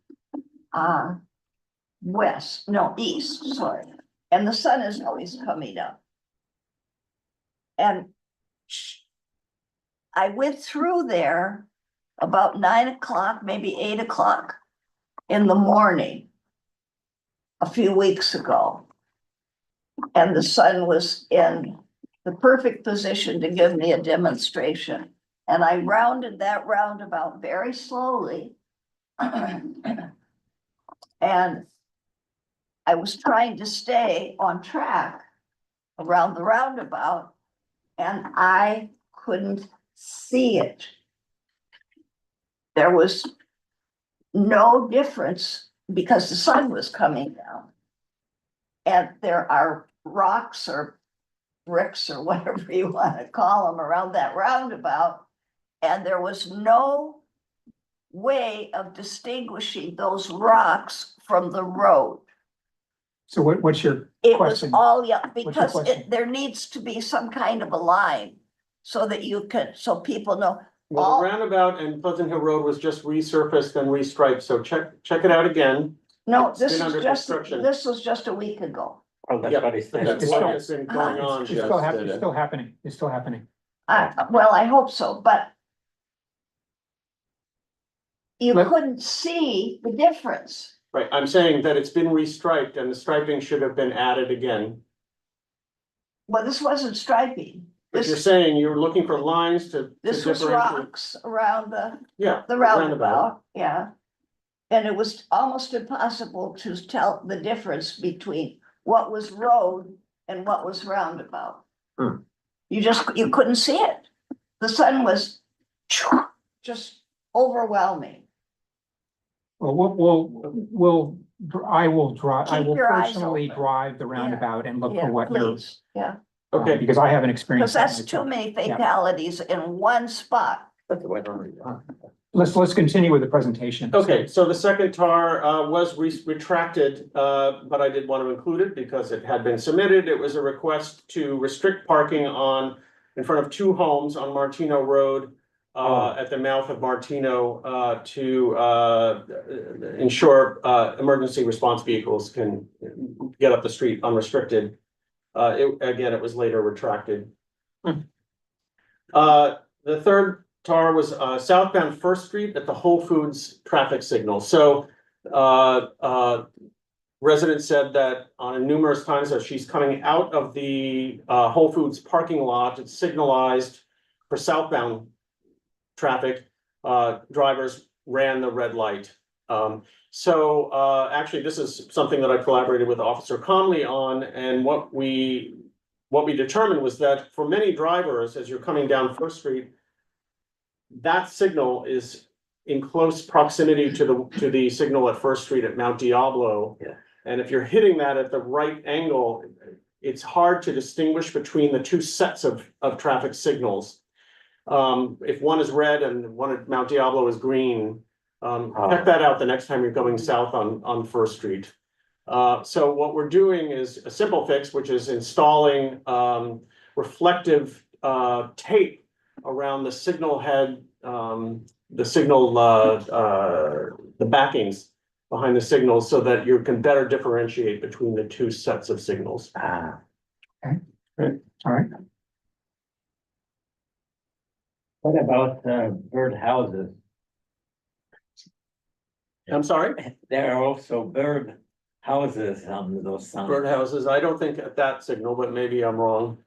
east, sorry. And the sun is always coming up. And I went through there about 9 o'clock, maybe 8 o'clock in the morning a few weeks ago. And the sun was in the perfect position to give me a demonstration. And I rounded that roundabout very slowly. And I was trying to stay on track around the roundabout, and I couldn't see it. There was no difference because the sun was coming down. And there are rocks or bricks or whatever you want to call them around that roundabout. And there was no way of distinguishing those rocks from the road. So what's your It was question? all, yeah, your because question? there needs to be some kind of a line so that you can, so people know. well, All- the roundabout and Pleasant Hill Road was just resurfaced and restriped, so check it out again. No, It's this been is under just, construction. this was just a week ago. well, that's Yep. what he said. That's It's what still- has been going on. It's still Just it's still happening. It's still happening. Well, I hope so, but you Let- couldn't see the difference. Right, I'm saying that it's been restriped and the striping should have been added again. Well, this wasn't striping. But you're This, saying you're looking for lines to this was differentiate. rocks around Yeah. the roundabout, yeah. And it was almost impossible to tell the difference between what was road and what was roundabout. Hmm. You couldn't see it. The sun was just overwhelming. Well, I will drive, I Keep will your eyes personally open. drive the roundabout and look for Yeah, what you're. please, yeah, Okay, Because I haven't because experienced. that that's too myself. many fatalities in one spot. Let's continue with the presentation. okay, so the second tar was retracted, but I did want to include it because it had been submitted. It was a request to restrict parking in front of 2 homes on Martino Road. At the mouth of Martino, to ensure emergency response vehicles can get up the street unrestricted. It was later retracted. The third tar was southbound First Street at the Whole Foods traffic signal. So residents said that on numerous times as she's coming out of the Whole Foods parking lot, it's signalized for southbound traffic, drivers ran the red light. Actually, this is something that I collaborated with Officer Conley on, and what we determined was that for many drivers, as you're coming down First Street, that signal is in close proximity to the signal at First Street at Mount Diablo. Yeah. And if you're hitting that at the right angle, it's hard to distinguish between the 2 sets of traffic signals. If one is red and one at Mount Diablo is green, check that out the next time you're going south on First Street. So what we're doing is a simple fix, which is installing reflective tape around the signal head, the backings behind the signals so that you can better differentiate between the 2 sets of signals. All right. What about bird houses? I'm sorry? There are also bird houses on those signs. birdhouses. I don't think at that signal, but maybe I'm wrong.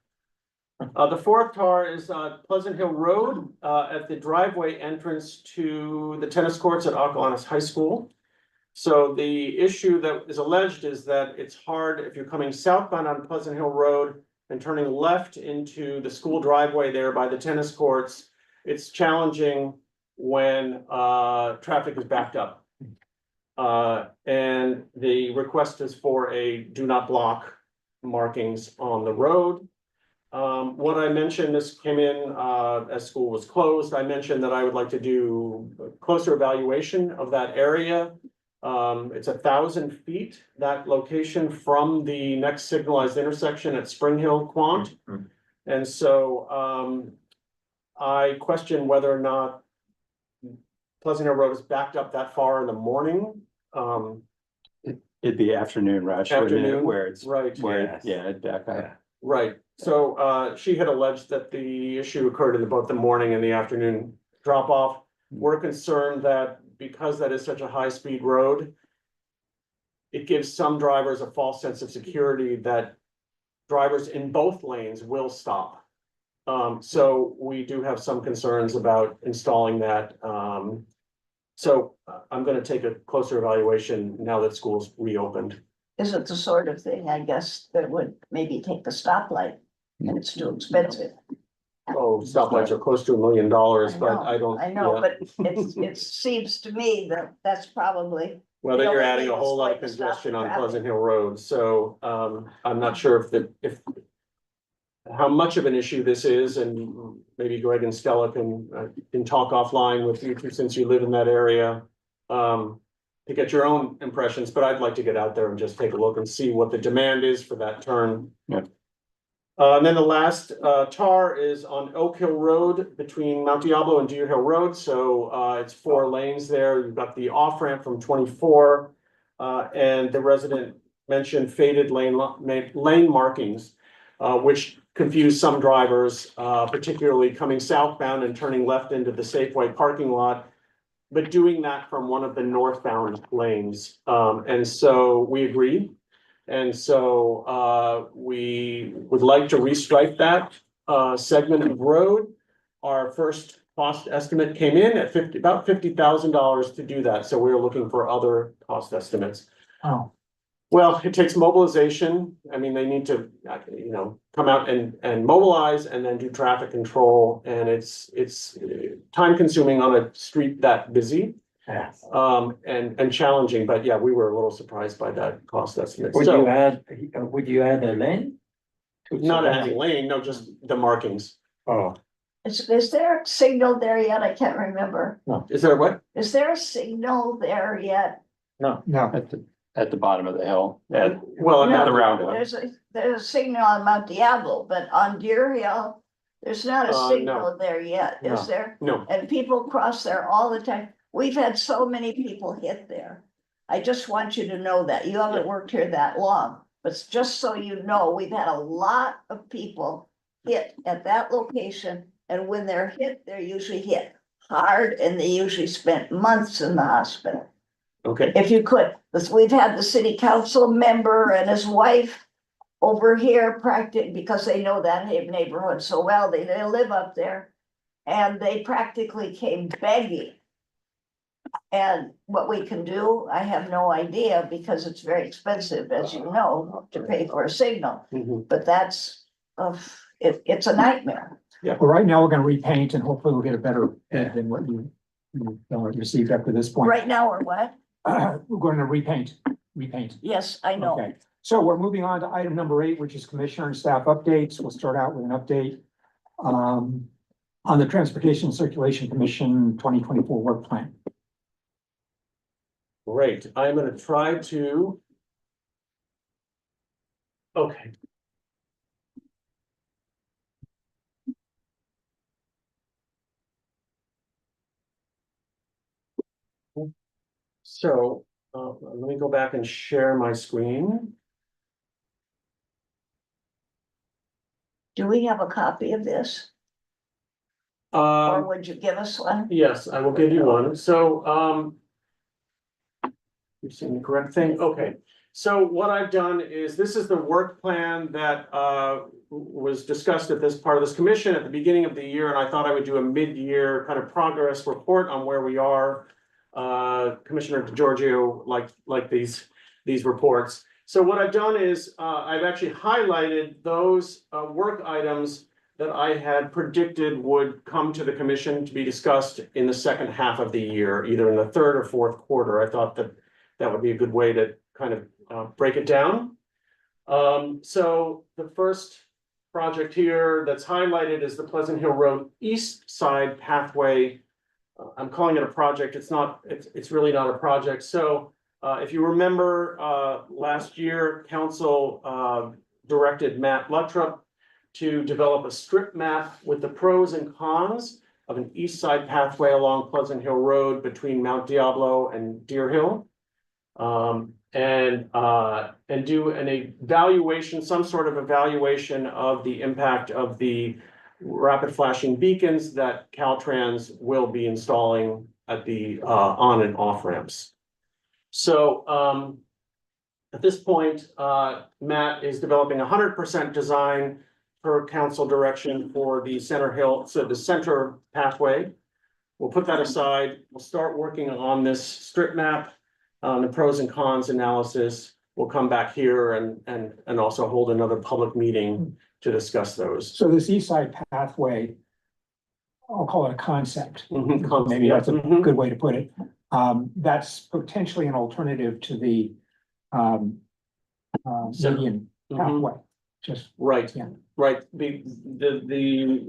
The fourth tar is Pleasant Hill Road at the driveway entrance to the tennis courts at Oconomowoc High School. So the issue that is alleged is that it's hard if you're coming southbound on Pleasant Hill Road and turning left into the school driveway there by the tennis courts. It's challenging when traffic is backed up. And the request is for a do not block markings on the road. What I mentioned, this came in as school was closed. I mentioned that I would like to do a closer evaluation of that area. It's 1,000 feet, that location from the next signalized intersection at Spring Hill Quant. And so I question whether or not Pleasant Hill Road is backed up that far in the morning. It'd be afternoon rush. wouldn't it, Afternoon, Where it's, right. yeah, it'd back up. Right, so she had alleged that the issue occurred in both the morning and the afternoon drop off. We're concerned that because that is such a high-speed road, it gives some drivers a false sense of security that drivers in both lanes will stop. So we do have some concerns about installing that. So I'm gonna take a closer evaluation now that school's reopened. Is it the sort of thing, I guess, that would maybe take the stoplight and it's too expensive? Oh, stoplights are close to $1 million, but I don't. I know, yeah. but it seems to me that that's probably, Well, then the you're only adding a thing whole lot of that's like to stop congestion on traffic. Pleasant Hill Road, so I'm not sure if how much of an issue this is, and maybe Greg and Stella can talk offline with you two, since you live in that area. To get your own impressions, but I'd like to get out there and just take a look and see what the demand is for that turn. Yeah. And then the last tar is on Oak Hill Road between Mount Diablo and Deer Hill Road. So it's 4 lanes there. You've got the off ramp from 24. And the resident mentioned faded lane markings, which confuse some drivers, particularly coming southbound and turning left into the Safeway parking lot, but doing that from one of the northbound lanes. And so we agree. And so we would like to restripe that segment of road. Our first cost estimate came in at about $50,000 to do that. So we're looking for other cost estimates. Oh, Well, it takes mobilization. I mean, they need to, come out and mobilize and then do traffic control. And it's time consuming on a street that busy. Yes. And challenging, but yeah, we were a little surprised by that cost estimate. Would So, you add a lane? not adding lane, no, just the markings. Oh, is there a signal there yet? I can't remember. Is there what? Is there a signal there yet? no, At the bottom of the hill, Well, No, not the around. roundabout. There's a signal on Mount Diablo, but on Deer Hill, there's not a No. signal there yet, is No. there? No, And people cross there all the time. We've had so many people hit there. I just want you to know that. You haven't worked here that long, but just so you know, we've had a lot of people hit at that location. And when they're hit, they're usually hit hard and they usually spent months in the hospital. okay, If you could, we've had the city council member and his wife over here because they know that neighborhood so well, they live up there. And they practically came begging. And what we can do, I have no idea, because it's very expensive, as you know, to pay for a signal, mhm, but that's, it's a nightmare. well, right now we're gonna repaint and hopefully we'll get a better bid than what you received up to this point. Right now, or what? We're going to repaint. Yes, I know. Okay, so we're moving on to item number 8, which is commissioner and staff updates. We'll start out with an update on the Transportation and Circulation Commission 2024 work plan. great. I'm gonna try to. Okay. So, let me go back and share my screen. Do we have a copy of this, or Um, would you give us one? yes, I will give you one. So, you've seen the correct thing. Okay. So what I've done is, this is the work plan that was discussed at this part of this commission at the beginning of the year, and I thought I would do a mid-year kind of progress report on where we are. Commissioner DeGiorgio like these reports. So what I've done is, I've actually highlighted those work items that I had predicted would come to the commission to be discussed in the second half of the year, either in the third or fourth quarter. I thought that would be a good way to kind of break it down. So the first project here that's highlighted is the Pleasant Hill Road East Side Pathway. I'm calling it a project. It's really not a project. So if you remember, last year, council directed Matt Luttrup to develop a strip map with the pros and cons of an east side pathway along Pleasant Hill Road between Mount Diablo and Deer Hill. And do an evaluation, some sort of evaluation of the impact of the rapid flashing beacons that Caltrans will be installing at the on and off ramps. So at this point, Matt is developing 100% design per council direction for the center hill, so the center pathway. We'll put that aside. We'll start working on this strip map, the pros and cons analysis. We'll come back here and also hold another public meeting to discuss those. So this east side pathway, I'll call it a concept. Mhm. Maybe that's a Mhm. good way to put it. That's potentially an alternative to the median Mhm. pathway. Just, Right, Yeah. right. Many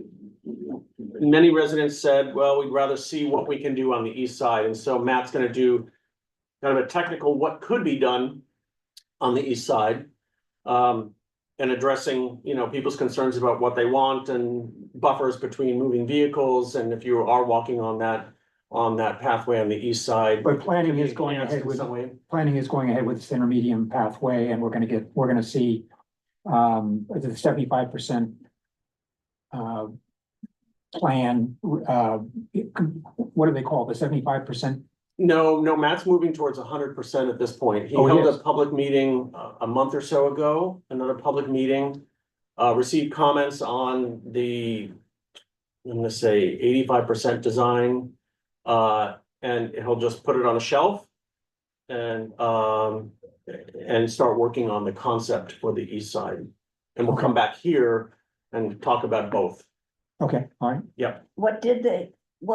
residents said, well, we'd rather see what we can do on the east side. And so Matt's gonna do kind of a technical what could be done on the east side. And addressing, people's concerns about what they want and buffers between moving vehicles. And if you are walking on that pathway on the east side. but planning is in going ahead with, some way. the center medium pathway, and we're gonna see the 75% plan, what do they call it, the 75%? No, Matt's moving towards 100% at this point. He Oh, held yes. a public meeting a month or so ago, another public meeting. Received comments on the, I'm gonna say 85% design. And he'll just put it on a shelf. And start working on the concept for the east side. And we'll come back here and talk about both. Okay, all right. What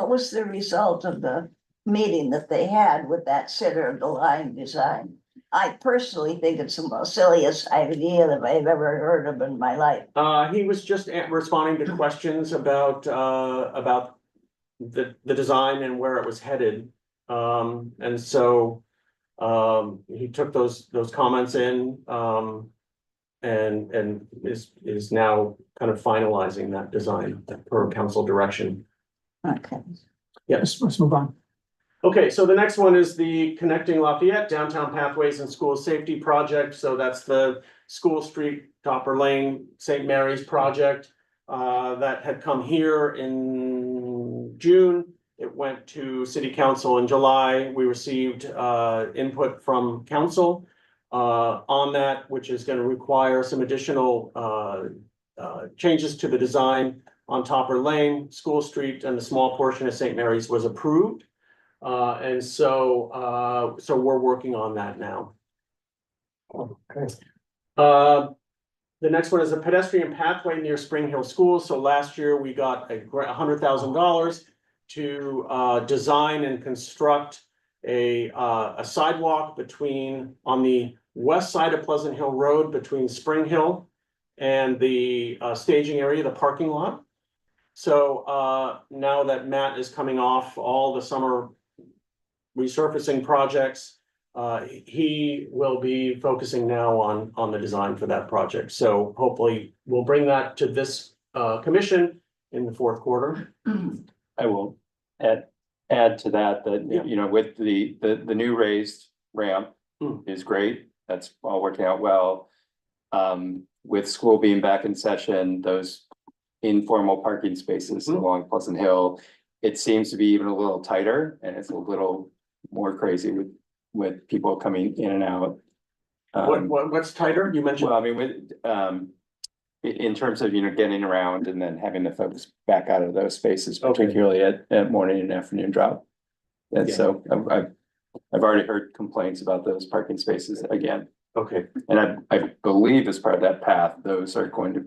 was the result of the meeting that they had with that center of the line design? I personally think it's the most silliest idea that I've ever heard of in my life. He was just responding to questions about the design and where it was headed. And so he took those comments in, and is now kind of finalizing that design per council direction. Okay. Let's move on. Okay, so the next one is the Connecting Lafayette Downtown Pathways and School Safety Project. So that's the School Street, Topper Lane, St. Mary's project that had come here in June. It went to City Council in July. We received input from council on that, which is going to require some additional changes to the design on Topper Lane. School Street and the small portion of St. Mary's was approved. And so we're working on that now. Okay. The next one is a pedestrian pathway near Spring Hill School. So last year we got $100,000 to design and construct a sidewalk on the west side of Pleasant Hill Road between Spring Hill and the staging area, the parking lot. So now that Matt is coming off all the summer resurfacing projects, he will be focusing now on the design for that project. So hopefully we'll bring that to this commission in the fourth quarter. I will add to that, with the new raised ramp is great. That's all working out well. With school being back in session, those informal parking spaces along Pleasant Hill, it seems to be even a little tighter, and it's a little more crazy with people coming in and out. What's tighter? You mentioned. Well, I mean, with, in terms of, getting around and then having the folks back out of those spaces, Okay. particularly at morning and afternoon drop. And Yeah. so I've already heard complaints about those parking spaces again. Okay. And I believe as part of that path, those are going to,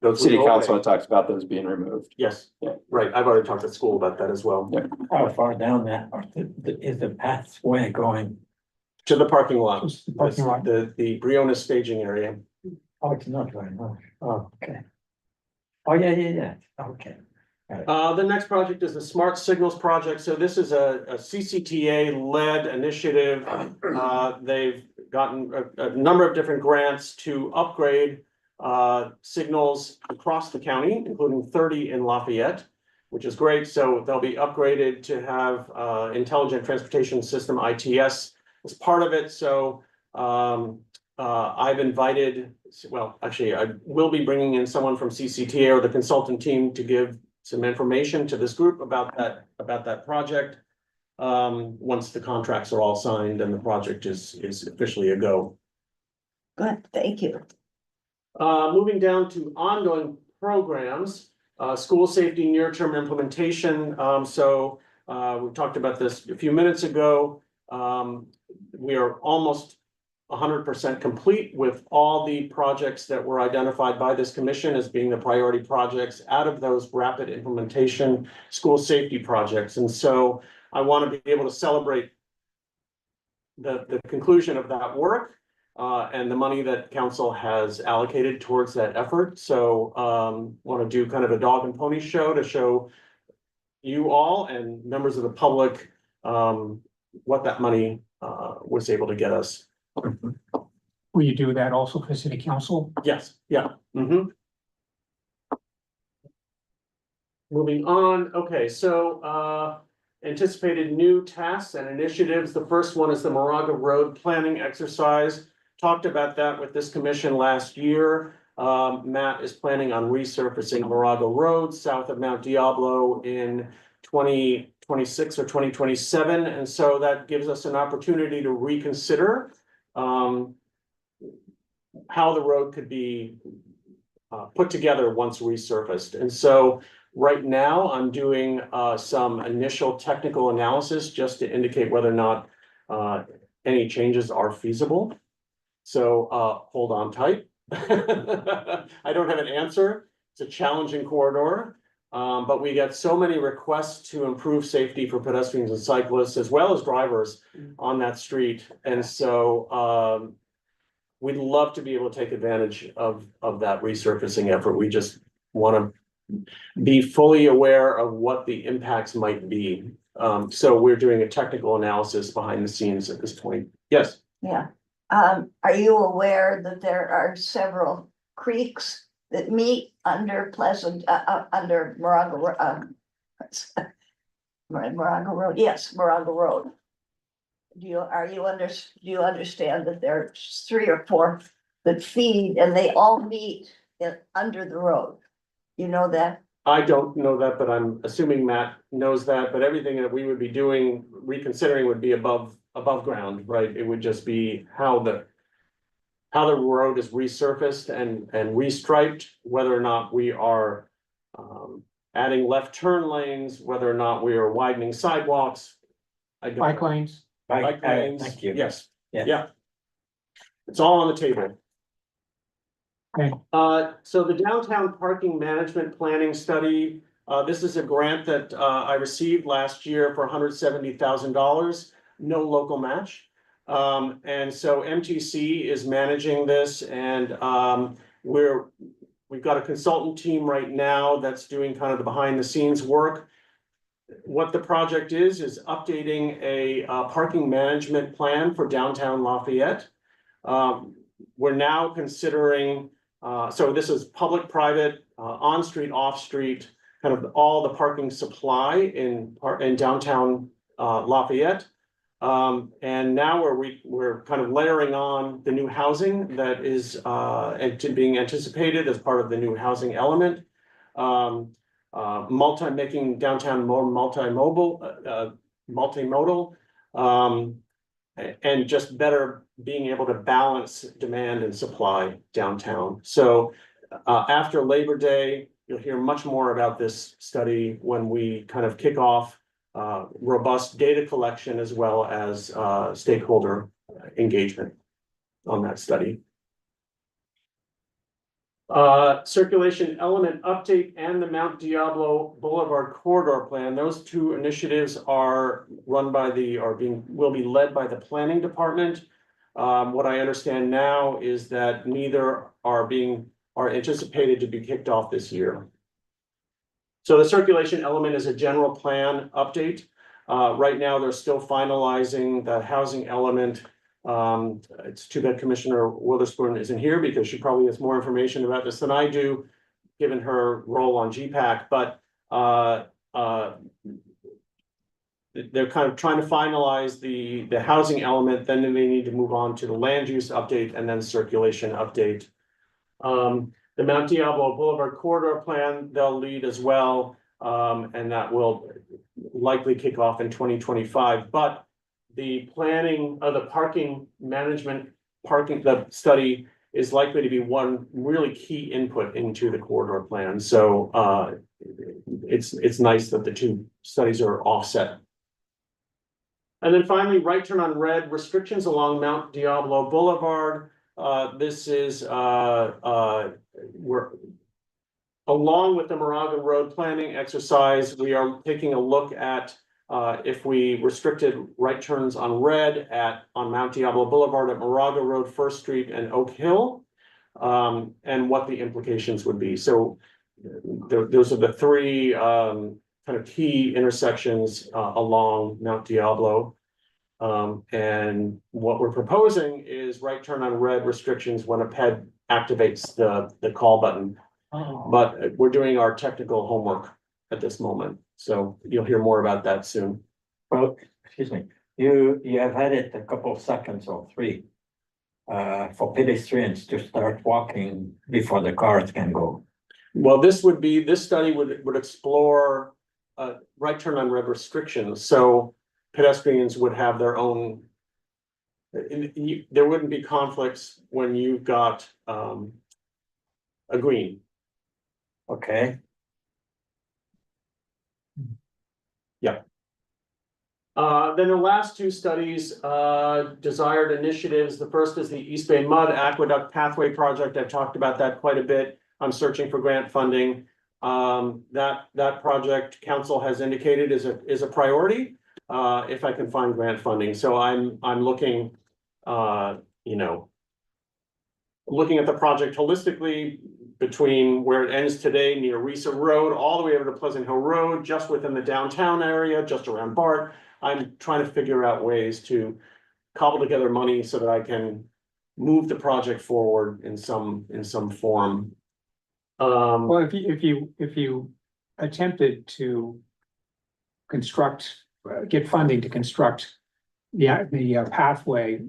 Those city will go council away. talks about those being removed. Yes. Yeah. Right. I've already talked to school about that as well. Yeah. How far down that, is the pathway going? To the parking lot. Just the parking lot. The Briones staging area. Oh, it's not very much. Oh, okay. Oh, yeah, okay. The next project is the Smart Signals Project. So this is a CCTA-led initiative. They've gotten a number of different grants to upgrade signals across the county, including 30 in Lafayette, which is great. So they'll be upgraded to have Intelligent Transportation System, ITS, as part of it. So I've invited, well, actually, I will be bringing in someone from CCTA or the consultant team to give some information to this group about that project. Once the contracts are all signed and the project is officially a go. Good, thank you. Moving down to ongoing programs, school safety near-term implementation. We talked about this a few minutes ago. We are almost 100% complete with all the projects that were identified by this commission as being the priority projects out of those rapid implementation school safety projects. And so I want to be able to celebrate the conclusion of that work and the money that council has allocated towards that effort. So want to do kind of a dog and pony show to show you all and members of the public what that money was able to get us. Will you do that also for city council? Yes, yeah. Moving on, okay, so anticipated new tasks and initiatives. The first one is the Moraga Road planning exercise. Talked about that with this commission last year. Matt is planning on resurfacing Moraga Road south of Mount Diablo in 2026 or 2027. And so that gives us an opportunity to reconsider how the road could be put together once resurfaced. And so right now I'm doing some initial technical analysis just to indicate whether or not any changes are feasible. So hold on tight. I don't have an answer. It's a challenging corridor, but we get so many requests to improve safety for pedestrians and cyclists as well as drivers on that street. And so we'd love to be able to take advantage of that resurfacing effort. We just want to be fully aware of what the impacts might be. So we're doing a technical analysis behind the scenes at this point. Yes. Yeah. Are you aware that there are several creeks that meet under under Moraga, Moraga Road? Yes, Moraga Road. Do you understand that there's 3 or 4 that feed and they all meet under the road? You know that? I don't know that, but I'm assuming Matt knows that, but everything that we would be doing, reconsidering would be above ground, right? It would just be how the road is resurfaced and restriped, whether or not we are adding left turn lanes, whether or not we are widening sidewalks. Bike lanes? Bike lanes, Thank you. yes, Yeah. yeah. It's all on the table. Okay. So the downtown parking management planning study, this is a grant that I received last year for $170,000, no local match. And so MTC is managing this, and we've got a consultant team right now that's doing kind of the behind the scenes work. What the project is updating a parking management plan for downtown Lafayette. We're now considering, so this is public, private, on-street, off-street, kind of all the parking supply in downtown Lafayette. And now we're kind of layering on the new housing that is being anticipated as part of the new housing element. Making downtown more multimodal, and just better being able to balance demand and supply downtown. So after Labor Day, you'll hear much more about this study when we kind of kick off robust data collection as well as stakeholder engagement on that study. Circulation element update and the Mount Diablo Boulevard corridor plan. Those two initiatives are run by will be led by the planning department. What I understand now is that neither are anticipated to be kicked off this year. So the circulation element is a general plan update. Right now, they're still finalizing the housing element. It's too bad Commissioner Witherspoon isn't here because she probably has more information about this than I do, given her role on GPAC, but they're kind of trying to finalize the housing element, then they need to move on to the land use update and then circulation update. The Mount Diablo Boulevard corridor plan, they'll lead as well, and that will likely kick off in 2025, but the planning of the parking management, the study is likely to be one really key input into the corridor plan. So it's nice that the two studies are offset. And then finally, right turn on red, restrictions along Mount Diablo Boulevard. This is we're along with the Moraga Road planning exercise, we are taking a look at if we restricted right turns on red on Mount Diablo Boulevard at Moraga Road, First Street and Oak Hill, and what the implications would be. So those are the three kind of key intersections along Mount Diablo. And what we're proposing is right turn on red restrictions when a PED activates the call button. But we're doing our technical homework at this moment. So you'll hear more about that soon. Well, excuse me, you have had it a couple of seconds or three for pedestrians to start walking before the cars can go. Well, this study would explore right turn on red restrictions. So pedestrians would have their own, there wouldn't be conflicts when you've got a green. Okay, Then the last two studies, desired initiatives. The first is the East Bay Mud Aqueduct Pathway Project. I've talked about that quite a bit. I'm searching for grant funding. That project council has indicated is a priority, if I can find grant funding. So I'm looking, looking at the project holistically between where it ends today near Risa Road, all the way over to Pleasant Hill Road, just within the downtown area, just around BART. I'm trying to figure out ways to cobble together money so that I can move the project forward in some form. Well, if you attempted to get funding to construct the pathway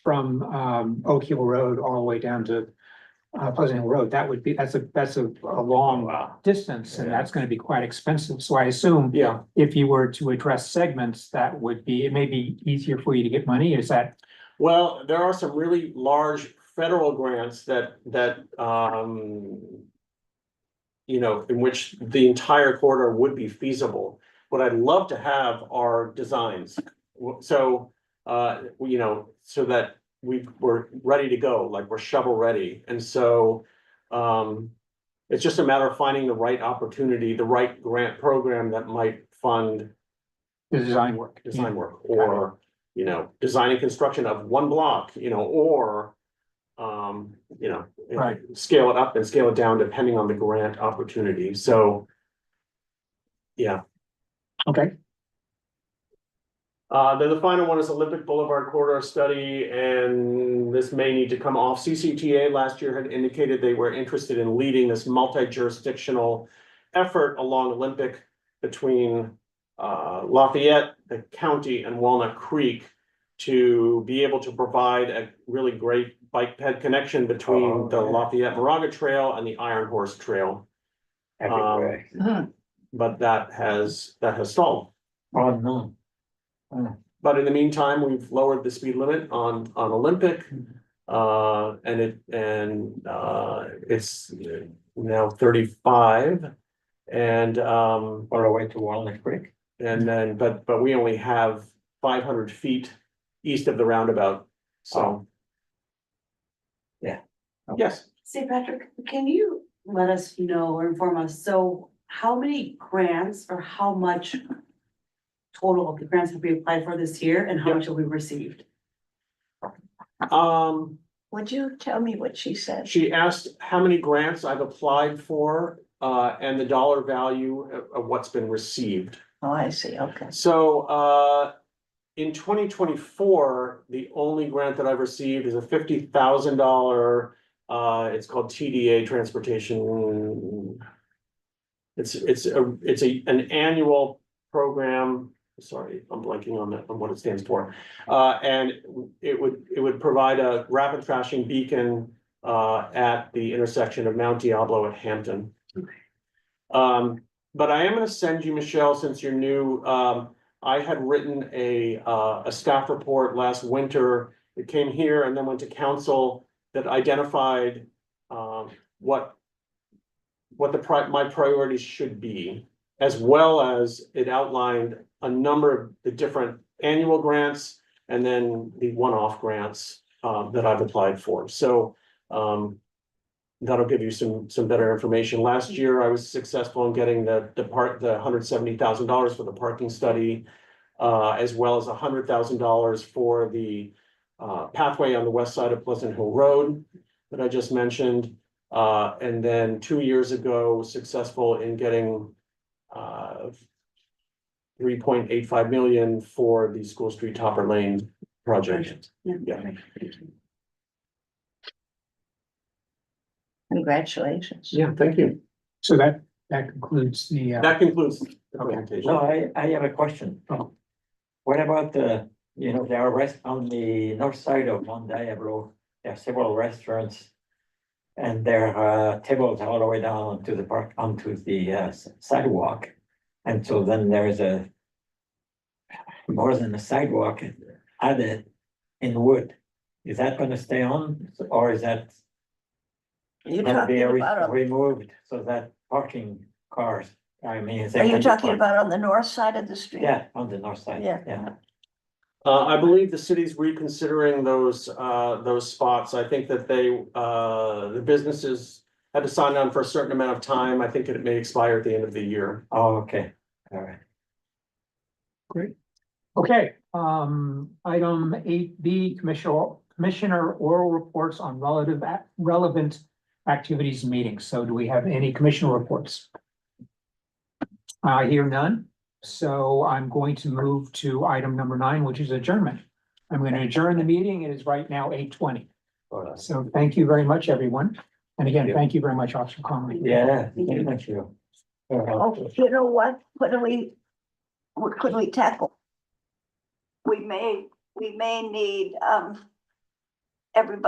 from Oak Hill Road all the way down to Pleasant Hill Road, that's a long distance, and that's going to be quite expensive. So I assume if you were to address segments, it may be easier for you to get money. Is that? Well, there are some really large federal grants that in which the entire corridor would be feasible. What I'd love to have are designs. So so that we're ready to go, like we're shovel ready. And so it's just a matter of finding the right opportunity, the right grant program that might fund The design work. or, designing construction of one block, or, Right. scale it up and scale it down depending on the grant opportunity. So, yeah. Okay. Then the final one is Olympic Boulevard corridor study, and this may need to come off. CCTA last year had indicated they were interested in leading this multi-jurisdictional effort along Olympic between Lafayette, the county, and Walnut Creek to be able to provide a really great bike ped connection between the Lafayette Moraga Trail and the Iron Horse Trail. But that has stalled. oh no. But in the meantime, we've lowered the speed limit on Olympic. It's now 35. And All the way to Walnut Creek. then, but we only have 500 feet east of the roundabout, so. Yeah. Yes, St. Patrick, can you let us know or inform us, so how many grants or how much total of the grants have we applied for this year and how Yeah. much have we received? Would you tell me what she said? she asked how many grants I've applied for, and the dollar value of what's been received. Oh, I see, okay. So, in 2024, the only grant that I've received is a $50,000, it's called TDA Transportation. It's an annual program, sorry, I'm blanking on what it stands for. And it would provide a rapid flashing beacon, at the intersection of Mount Diablo at Hampton. But I am gonna send you, Michelle, since you're new, I had written a staff report last winter. It came here and then went to council that identified, what my priorities should be, as well as it outlined a number of the different annual grants and then the one-off grants, that I've applied for. So, that'll give you some better information. Last year, I was successful in getting the $170,000 for the parking study, as well as $100,000 for the pathway on the west side of Pleasant Hill Road that I just mentioned. And then 2 years ago, successful in getting 3.85 million for the School Street Topper Lane project. Yeah. Yeah. Thank you. Congratulations. Yeah, thank you. So that concludes the, That concludes the Okay. presentation. No, I have a question. Oh. What about there are on the north side of Mount Diablo, there are several restaurants. And there are tables all the way down to the park, onto the sidewalk. And so then there is more than a sidewalk added in wood. Is that gonna stay on, or is that You're gonna be talking about, removed so that parking cars, I mean. are you talking about on the north side of the street? Yeah, on the north side. Yeah. I believe the city's reconsidering those spots. I think that the businesses had to sign on for a certain amount of time. I think it may expire at the end of the year. Oh, okay, all right. okay, item 8B, Commissioner oral reports on relevant activities and meetings. So do we have any commissioner reports? I hear none. So I'm going to move to item number 9, which is adjournment. I'm going to adjourn the meeting. It is right now 8:20. So thank you very much, everyone. And again, thank you very much, Officer Conley. Yeah, thank you. Oh, you know what could we tackle? We may need, everybody